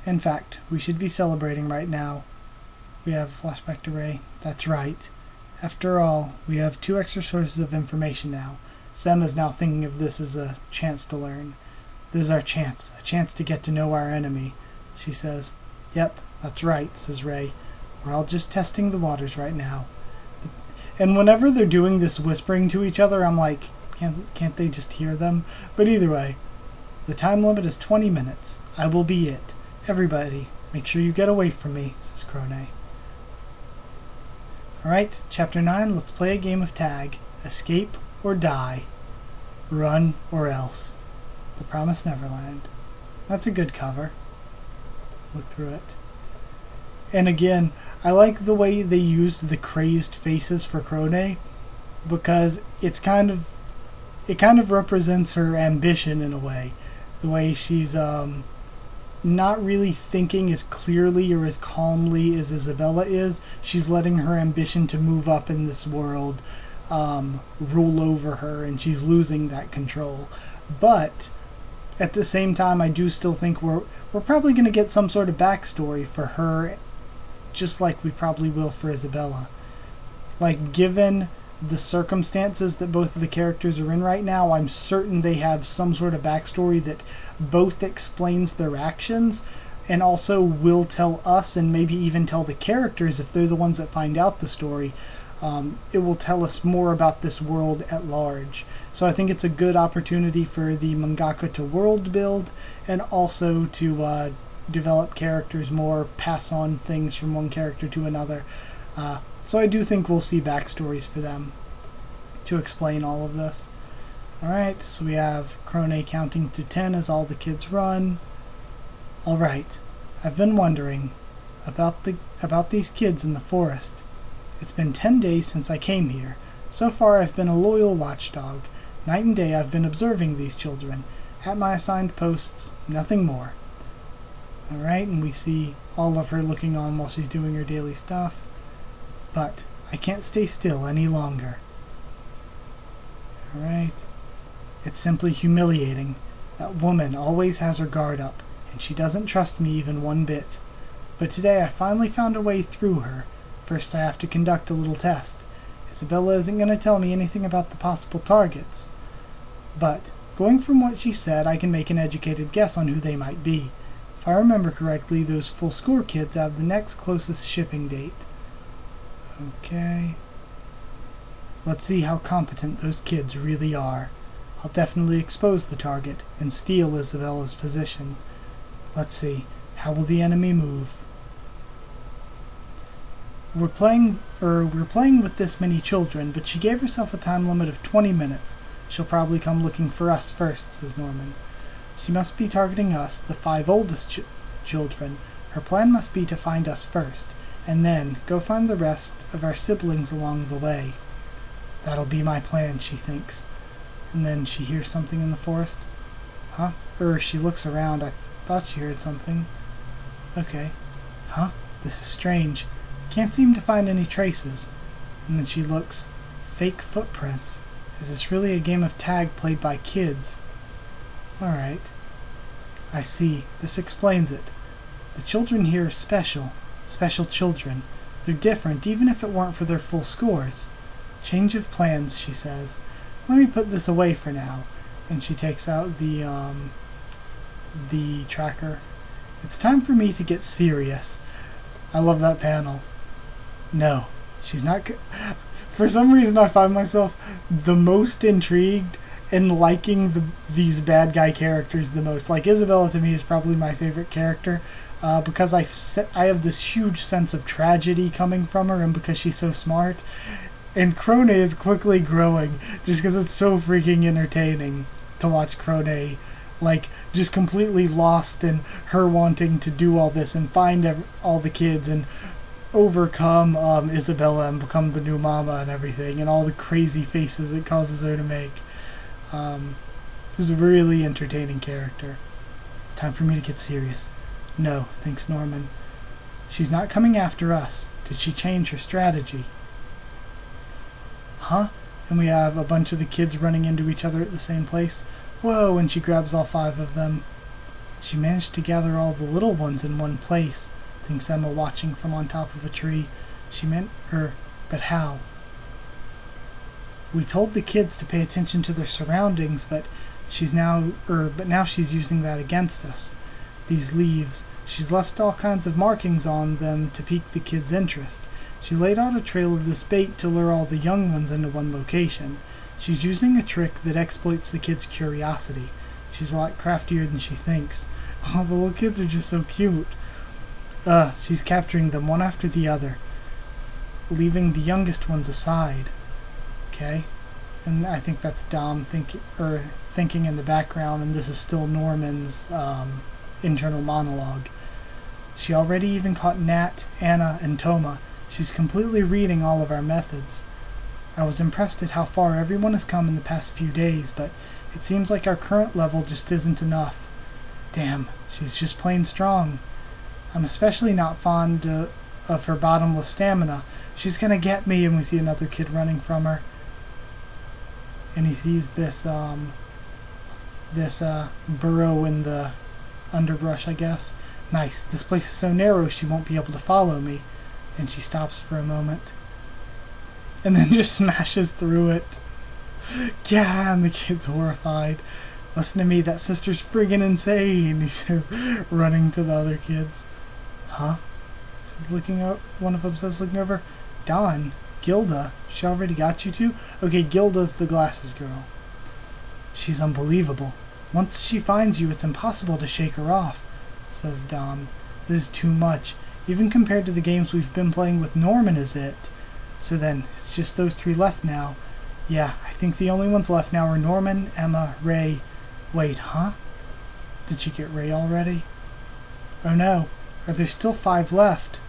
In fact, we should be celebrating right now. We have a flashback to Ray. That's right. After all, we have 2 extra sources of information now. Sam is now thinking of this as a chance to learn. This is our chance, a chance to get to know our enemy, she says. Yep, that's right, says Ray. We're all just testing the waters right now. And whenever they're doing this whispering to each other, I'm like, can't they just hear them? But either way, the time limit is 20 minutes. I will be it. Everybody, make sure you get away from me, says Crone. Alright, Chapter 9, let's play a game of tag. Escape or die. Run or else. The Promised Neverland. That's a good cover. Look through it. And again, I like the way they used the crazed faces for Crone, because it kind of represents her ambition in a way. The way she's not really thinking as clearly or as calmly as Isabella is. She's letting her ambition to move up in this world rule over her, and she's losing that control. But at the same time, I do still think we're probably going to get some sort of backstory for her, just like we probably will for Isabella. Like, given the circumstances that both of the characters are in right now, I'm certain they have some sort of backstory that both explains their actions and also will tell us, and maybe even tell the characters if they're the ones that find out the story. It will tell us more about this world at large. So I think it's a good opportunity for the mangaka to world build, and also to develop characters more, pass on things from one character to another. So I do think we'll see backstories for them to explain all of this. Alright, so we have Crone counting to 10 as all the kids run. Alright, I've been wondering about these kids in the forest. It's been 10 days since I came here. So far I've been a loyal watchdog. Night and day I've been observing these children. At my assigned posts, nothing more. Alright, and we see all of her looking on while she's doing her daily stuff. But I can't stay still any longer. Alright. It's simply humiliating. That woman always has her guard up, and she doesn't trust me even one bit. But today I finally found a way through her. First I have to conduct a little test. Isabella isn't going to tell me anything about the possible targets. But, going from what she said, I can make an educated guess on who they might be. If I remember correctly, those full score kids have the next closest shipping date. Okay. Let's see how competent those kids really are. I'll definitely expose the target and steal Isabella's position. Let's see. How will the enemy move? We're playing with this many children, but she gave herself a time limit of 20 minutes. She'll probably come looking for us first, says Norman. She must be targeting us, the 5 oldest children. Her plan must be to find us first, and then go find the rest of our siblings along the way. That'll be my plan, she thinks. And then she hears something in the forest. Huh? She looks around. I thought she heard something. Okay. Huh? This is strange. Can't seem to find any traces. And then she looks. Fake footprints. Is this really a game of tag played by kids? Alright. I see. This explains it. The children here are special. Special children. They're different, even if it weren't for their full scores. Change of plans, she says. Let me put this away for now. And she takes out the tracker. It's time for me to get serious. I love that panel. No, she's not. For some reason, I find myself the most intrigued and liking these bad guy characters the most. Like, Isabella to me is probably my favorite character because I have this huge sense of tragedy coming from her, and because she's so smart. And Crone is quickly growing just because it's so freaking entertaining to watch Crone, like, just completely lost in her wanting to do all this and find all the kids and overcome Isabella and become the new mama and everything, and all the crazy faces it causes her to make. She's a really entertaining character. It's time for me to get serious. No, thinks Norman. She's not coming after us. Did she change her strategy? Huh? And we have a bunch of the kids running into each other at the same place. Whoa, and she grabs all 5 of them. She managed to gather all the little ones in one place, thinks Emma, watching from on top of a tree. She meant her, but how? We told the kids to pay attention to their surroundings, but now she's using that against us. These leaves, she's left all kinds of markings on them to pique the kids' interest. She laid out a trail of this bait to lure all the young ones into one location. She's using a trick that exploits the kids' curiosity. She's a lot craftier than she thinks. Oh, the little kids are just so cute. She's capturing them one after the other, leaving the youngest ones aside. Okay? And I think that's Dom thinking in the background, and this is still Norman's internal monologue. She already even caught Nat, Anna, and Toma. She's completely reading all of our methods. I was impressed at how far everyone has come in the past few days, but it seems like our current level just isn't enough. Damn, she's just plain strong. I'm especially not fond of her bottomless stamina. She's gonna get me. And we see another kid running from her. And he sees this burrow in the underbrush, I guess. Nice. This place is so narrow she won't be able to follow me. And she stops for a moment. And then just smashes through it. Yeah, and the kid's horrified. Listen to me, that sister's friggin' insane, he says, running to the other kids. Huh? Says looking out. One of them says looking over. Don, Gilda, she already got you two? Okay, Gilda's the glasses girl. She's unbelievable. Once she finds you, it's impossible to shake her off, says Dom. This is too much. Even compared to the games we've been playing with Norman, is it? So then, it's just those 3 left now. Yeah, I think the only ones left now are Norman, Emma, Ray. Wait, huh? Did she get Ray already? Oh no, are there still 5 left?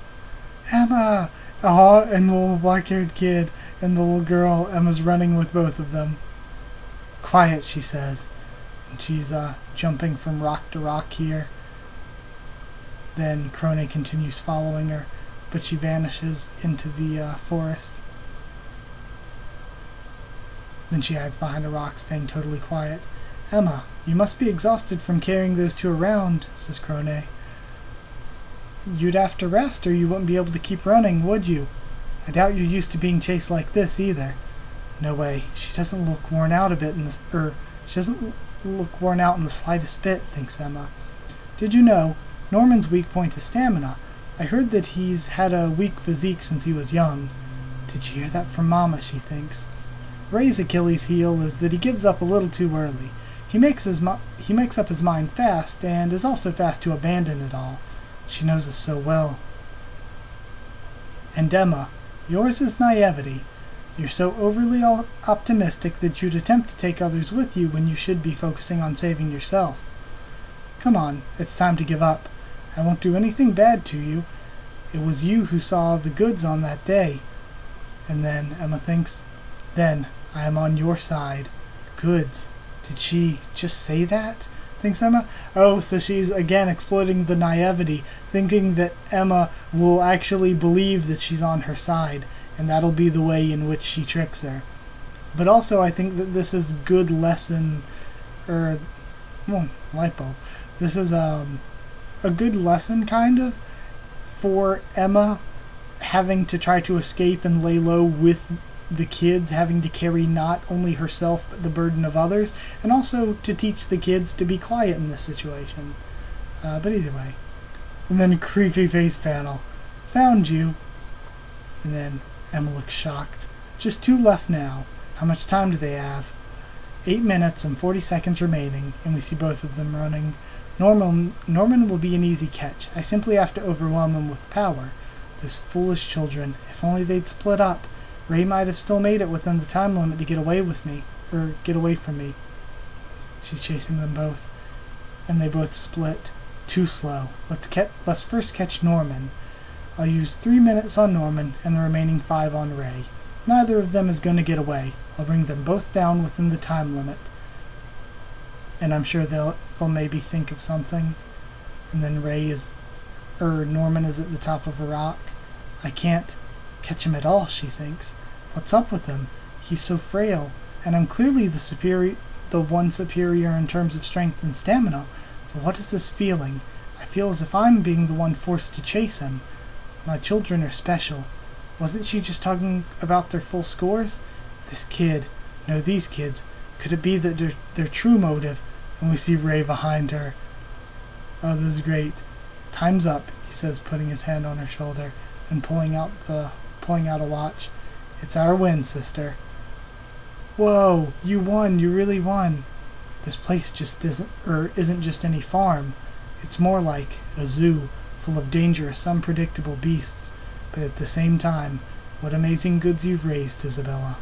Emma! Oh, and the little black-haired kid and the little girl. Emma's running with both of them. Quiet, she says. And she's jumping from rock to rock here. Then Crone continues following her, but she vanishes into the forest. Then she hides behind a rock, staying totally quiet. Emma, you must be exhausted from carrying those 2 around, says Crone. You'd have to rest or you wouldn't be able to keep running, would you? I doubt you're used to being chased like this either. No way. She doesn't look worn out a bit she doesn't look worn out in the slightest bit, thinks Emma. Did you know, Norman's weak point is stamina. I heard that he's had a weak physique since he was young. Did you hear that from Mama, she thinks. Ray's Achilles' heel is that he gives up a little too early. He makes up his mind fast, and is also fast to abandon it all. She knows us so well. And Emma, yours is naivety. You're so overly optimistic that you'd attempt to take others with you when you should be focusing on saving yourself. Come on, it's time to give up. I won't do anything bad to you. It was you who saw the goods on that day. And then, Emma thinks, then I am on your side. Goods. Did she just say that? thinks Emma. Oh, so she's again exploiting the naivety, thinking that Emma will actually believe that she's on her side, and that'll be the way in which she tricks her. But also, I think that this is good lesson, light bulb. This is a good lesson, kind of, for Emma having to try to escape and lay low with the kids, having to carry not only herself but the burden of others, and also to teach the kids to be quiet in this situation. But either way. And then creepy face panel. Found you. And then Emma looks shocked. Just 2 left now. How much time do they have? 8 minutes and 40 seconds remaining, and we see both of them running. Norman will be an easy catch. I simply have to overwhelm him with power. Those foolish children. If only they'd split up. Ray might have still made it within the time limit to get away from me. She's chasing them both, and they both split. Too slow. Let's first catch Norman. I'll use 3 minutes on Norman and the remaining 5 on Ray. Neither of them is going to get away. I'll bring them both down within the time limit. And I'm sure they'll maybe think of something. And then Norman is at the top of a rock. I can't catch him at all, she thinks. What's up with him? He's so frail, and I'm clearly the one superior in terms of strength and stamina. But what is this feeling? I feel as if I'm being the one forced to chase him. My children are special. Wasn't she just talking about their full scores? These kids. Could it be that their true motive? And we see Ray behind her. Oh, this is great. Time's up, he says, putting his hand on her shoulder and pulling out a watch. It's our win, sister. Whoa, you won, you really won. This place just isn't just any farm. It's more like a zoo full of dangerous, unpredictable beasts. But at the same time, what amazing goods you've raised, Isabella.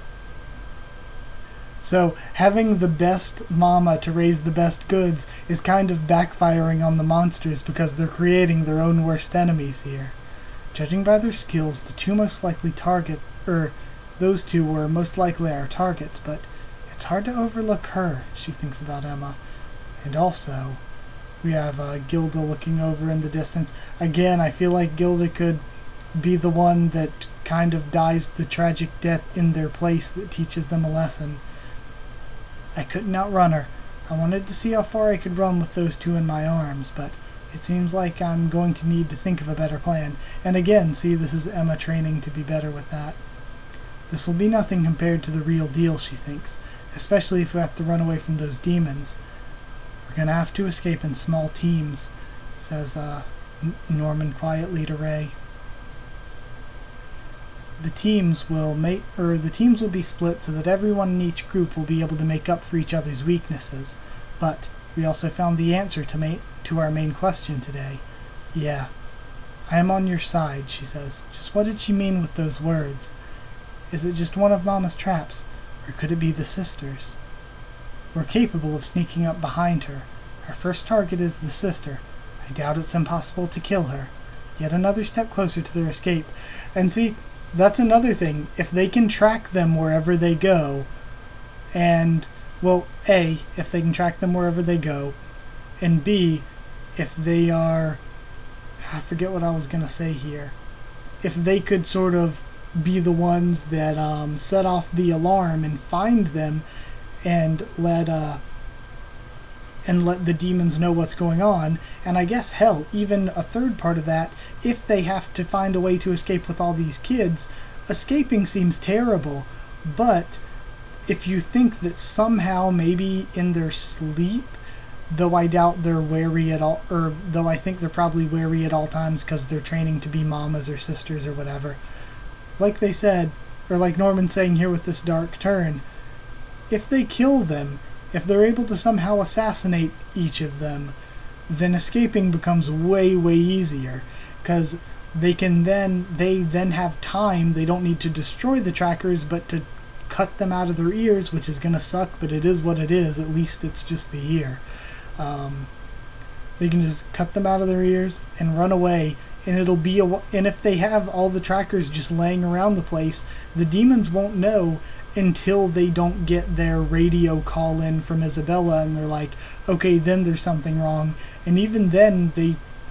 So, having the best mama to raise the best goods is kind of backfiring on the monsters because they're creating their own worst enemies here. Judging by their skills, those two were most likely our targets, but it's hard to overlook her, she thinks about Emma. And also, we have Gilda looking over in the distance. Again, I feel like Gilda could be the one that kind of dies the tragic death in their place that teaches them a lesson. I couldn't outrun her. I wanted to see how far I could run with those 2 in my arms, but it seems like I'm going to need to think of a better plan. And again, see, this is Emma training to be better with that. This will be nothing compared to the real deal, she thinks, especially if we have to run away from those demons. We're going to have to escape in small teams, says Norman quietly to Ray. The teams will be split so that everyone in each group will be able to make up for each other's weaknesses. But we also found the answer to our main question today. Yeah, I am on your side, she says. Just what did she mean with those words? Is it just one of Mama's traps, or could it be the sisters? We're capable of sneaking up behind her. Our first target is the sister. I doubt it's impossible to kill her. Yet another step closer to their escape. And see, that's another thing. If they can track them wherever they go, and, well, A, if they can track them wherever they go, and B, if they are, I forget what I was going to say here, if they could sort of be the ones that set off the alarm and find them and let the demons know what's going on, and I guess, hell, even a third part of that, if they have to find a way to escape with all these kids, escaping seems terrible, but if you think that somehow, maybe in their sleep, though I doubt they're wary at all, or though I think they're probably wary at all times because they're training to be mamas or sisters or whatever, like they said, or like Norman's saying here with this dark turn, if they kill them, if they're able to somehow assassinate each of them, then escaping becomes way, way easier, because they then have time. They don't need to destroy the trackers, but to cut them out of their ears, which is going to suck, but it is what it is. At least it's just the ear. They can just cut them out of their ears and run away and and if they have all the trackers just laying around the place, the demons won't know until they don't get their radio call in from Isabella, and they're like, okay, then there's something wrong. And even then,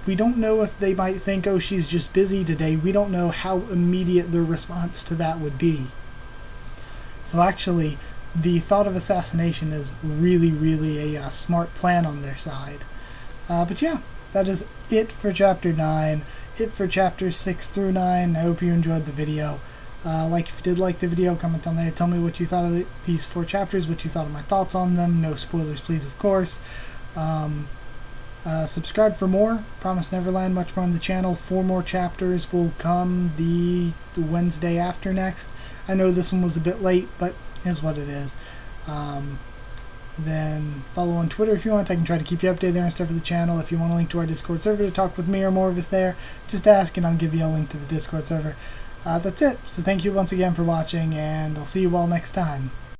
we don't know if they might think, oh, she's just busy today. We don't know how immediate their response to that would be. So actually, the thought of assassination is really, really a smart plan on their side. But yeah, that is it for Chapter 9, it for Chapters 6 through 9. I hope you enjoyed the video. If you did like the video, comment down there. Tell me what you thought of these 4 chapters, what you thought of my thoughts on them. No spoilers, please, of course. Subscribe for more. Promised Neverland, much more on the channel. 4 more chapters will come the Wednesday after next. I know this one was a bit late, but is what it is. Then follow on Twitter if you want. I can try to keep you updated there and stuff for the channel. If you want a link to our Discord server to talk with me or more of us there, just ask and I'll give you a link to the Discord server. That's it. So thank you once again for watching, and I'll see you all next time.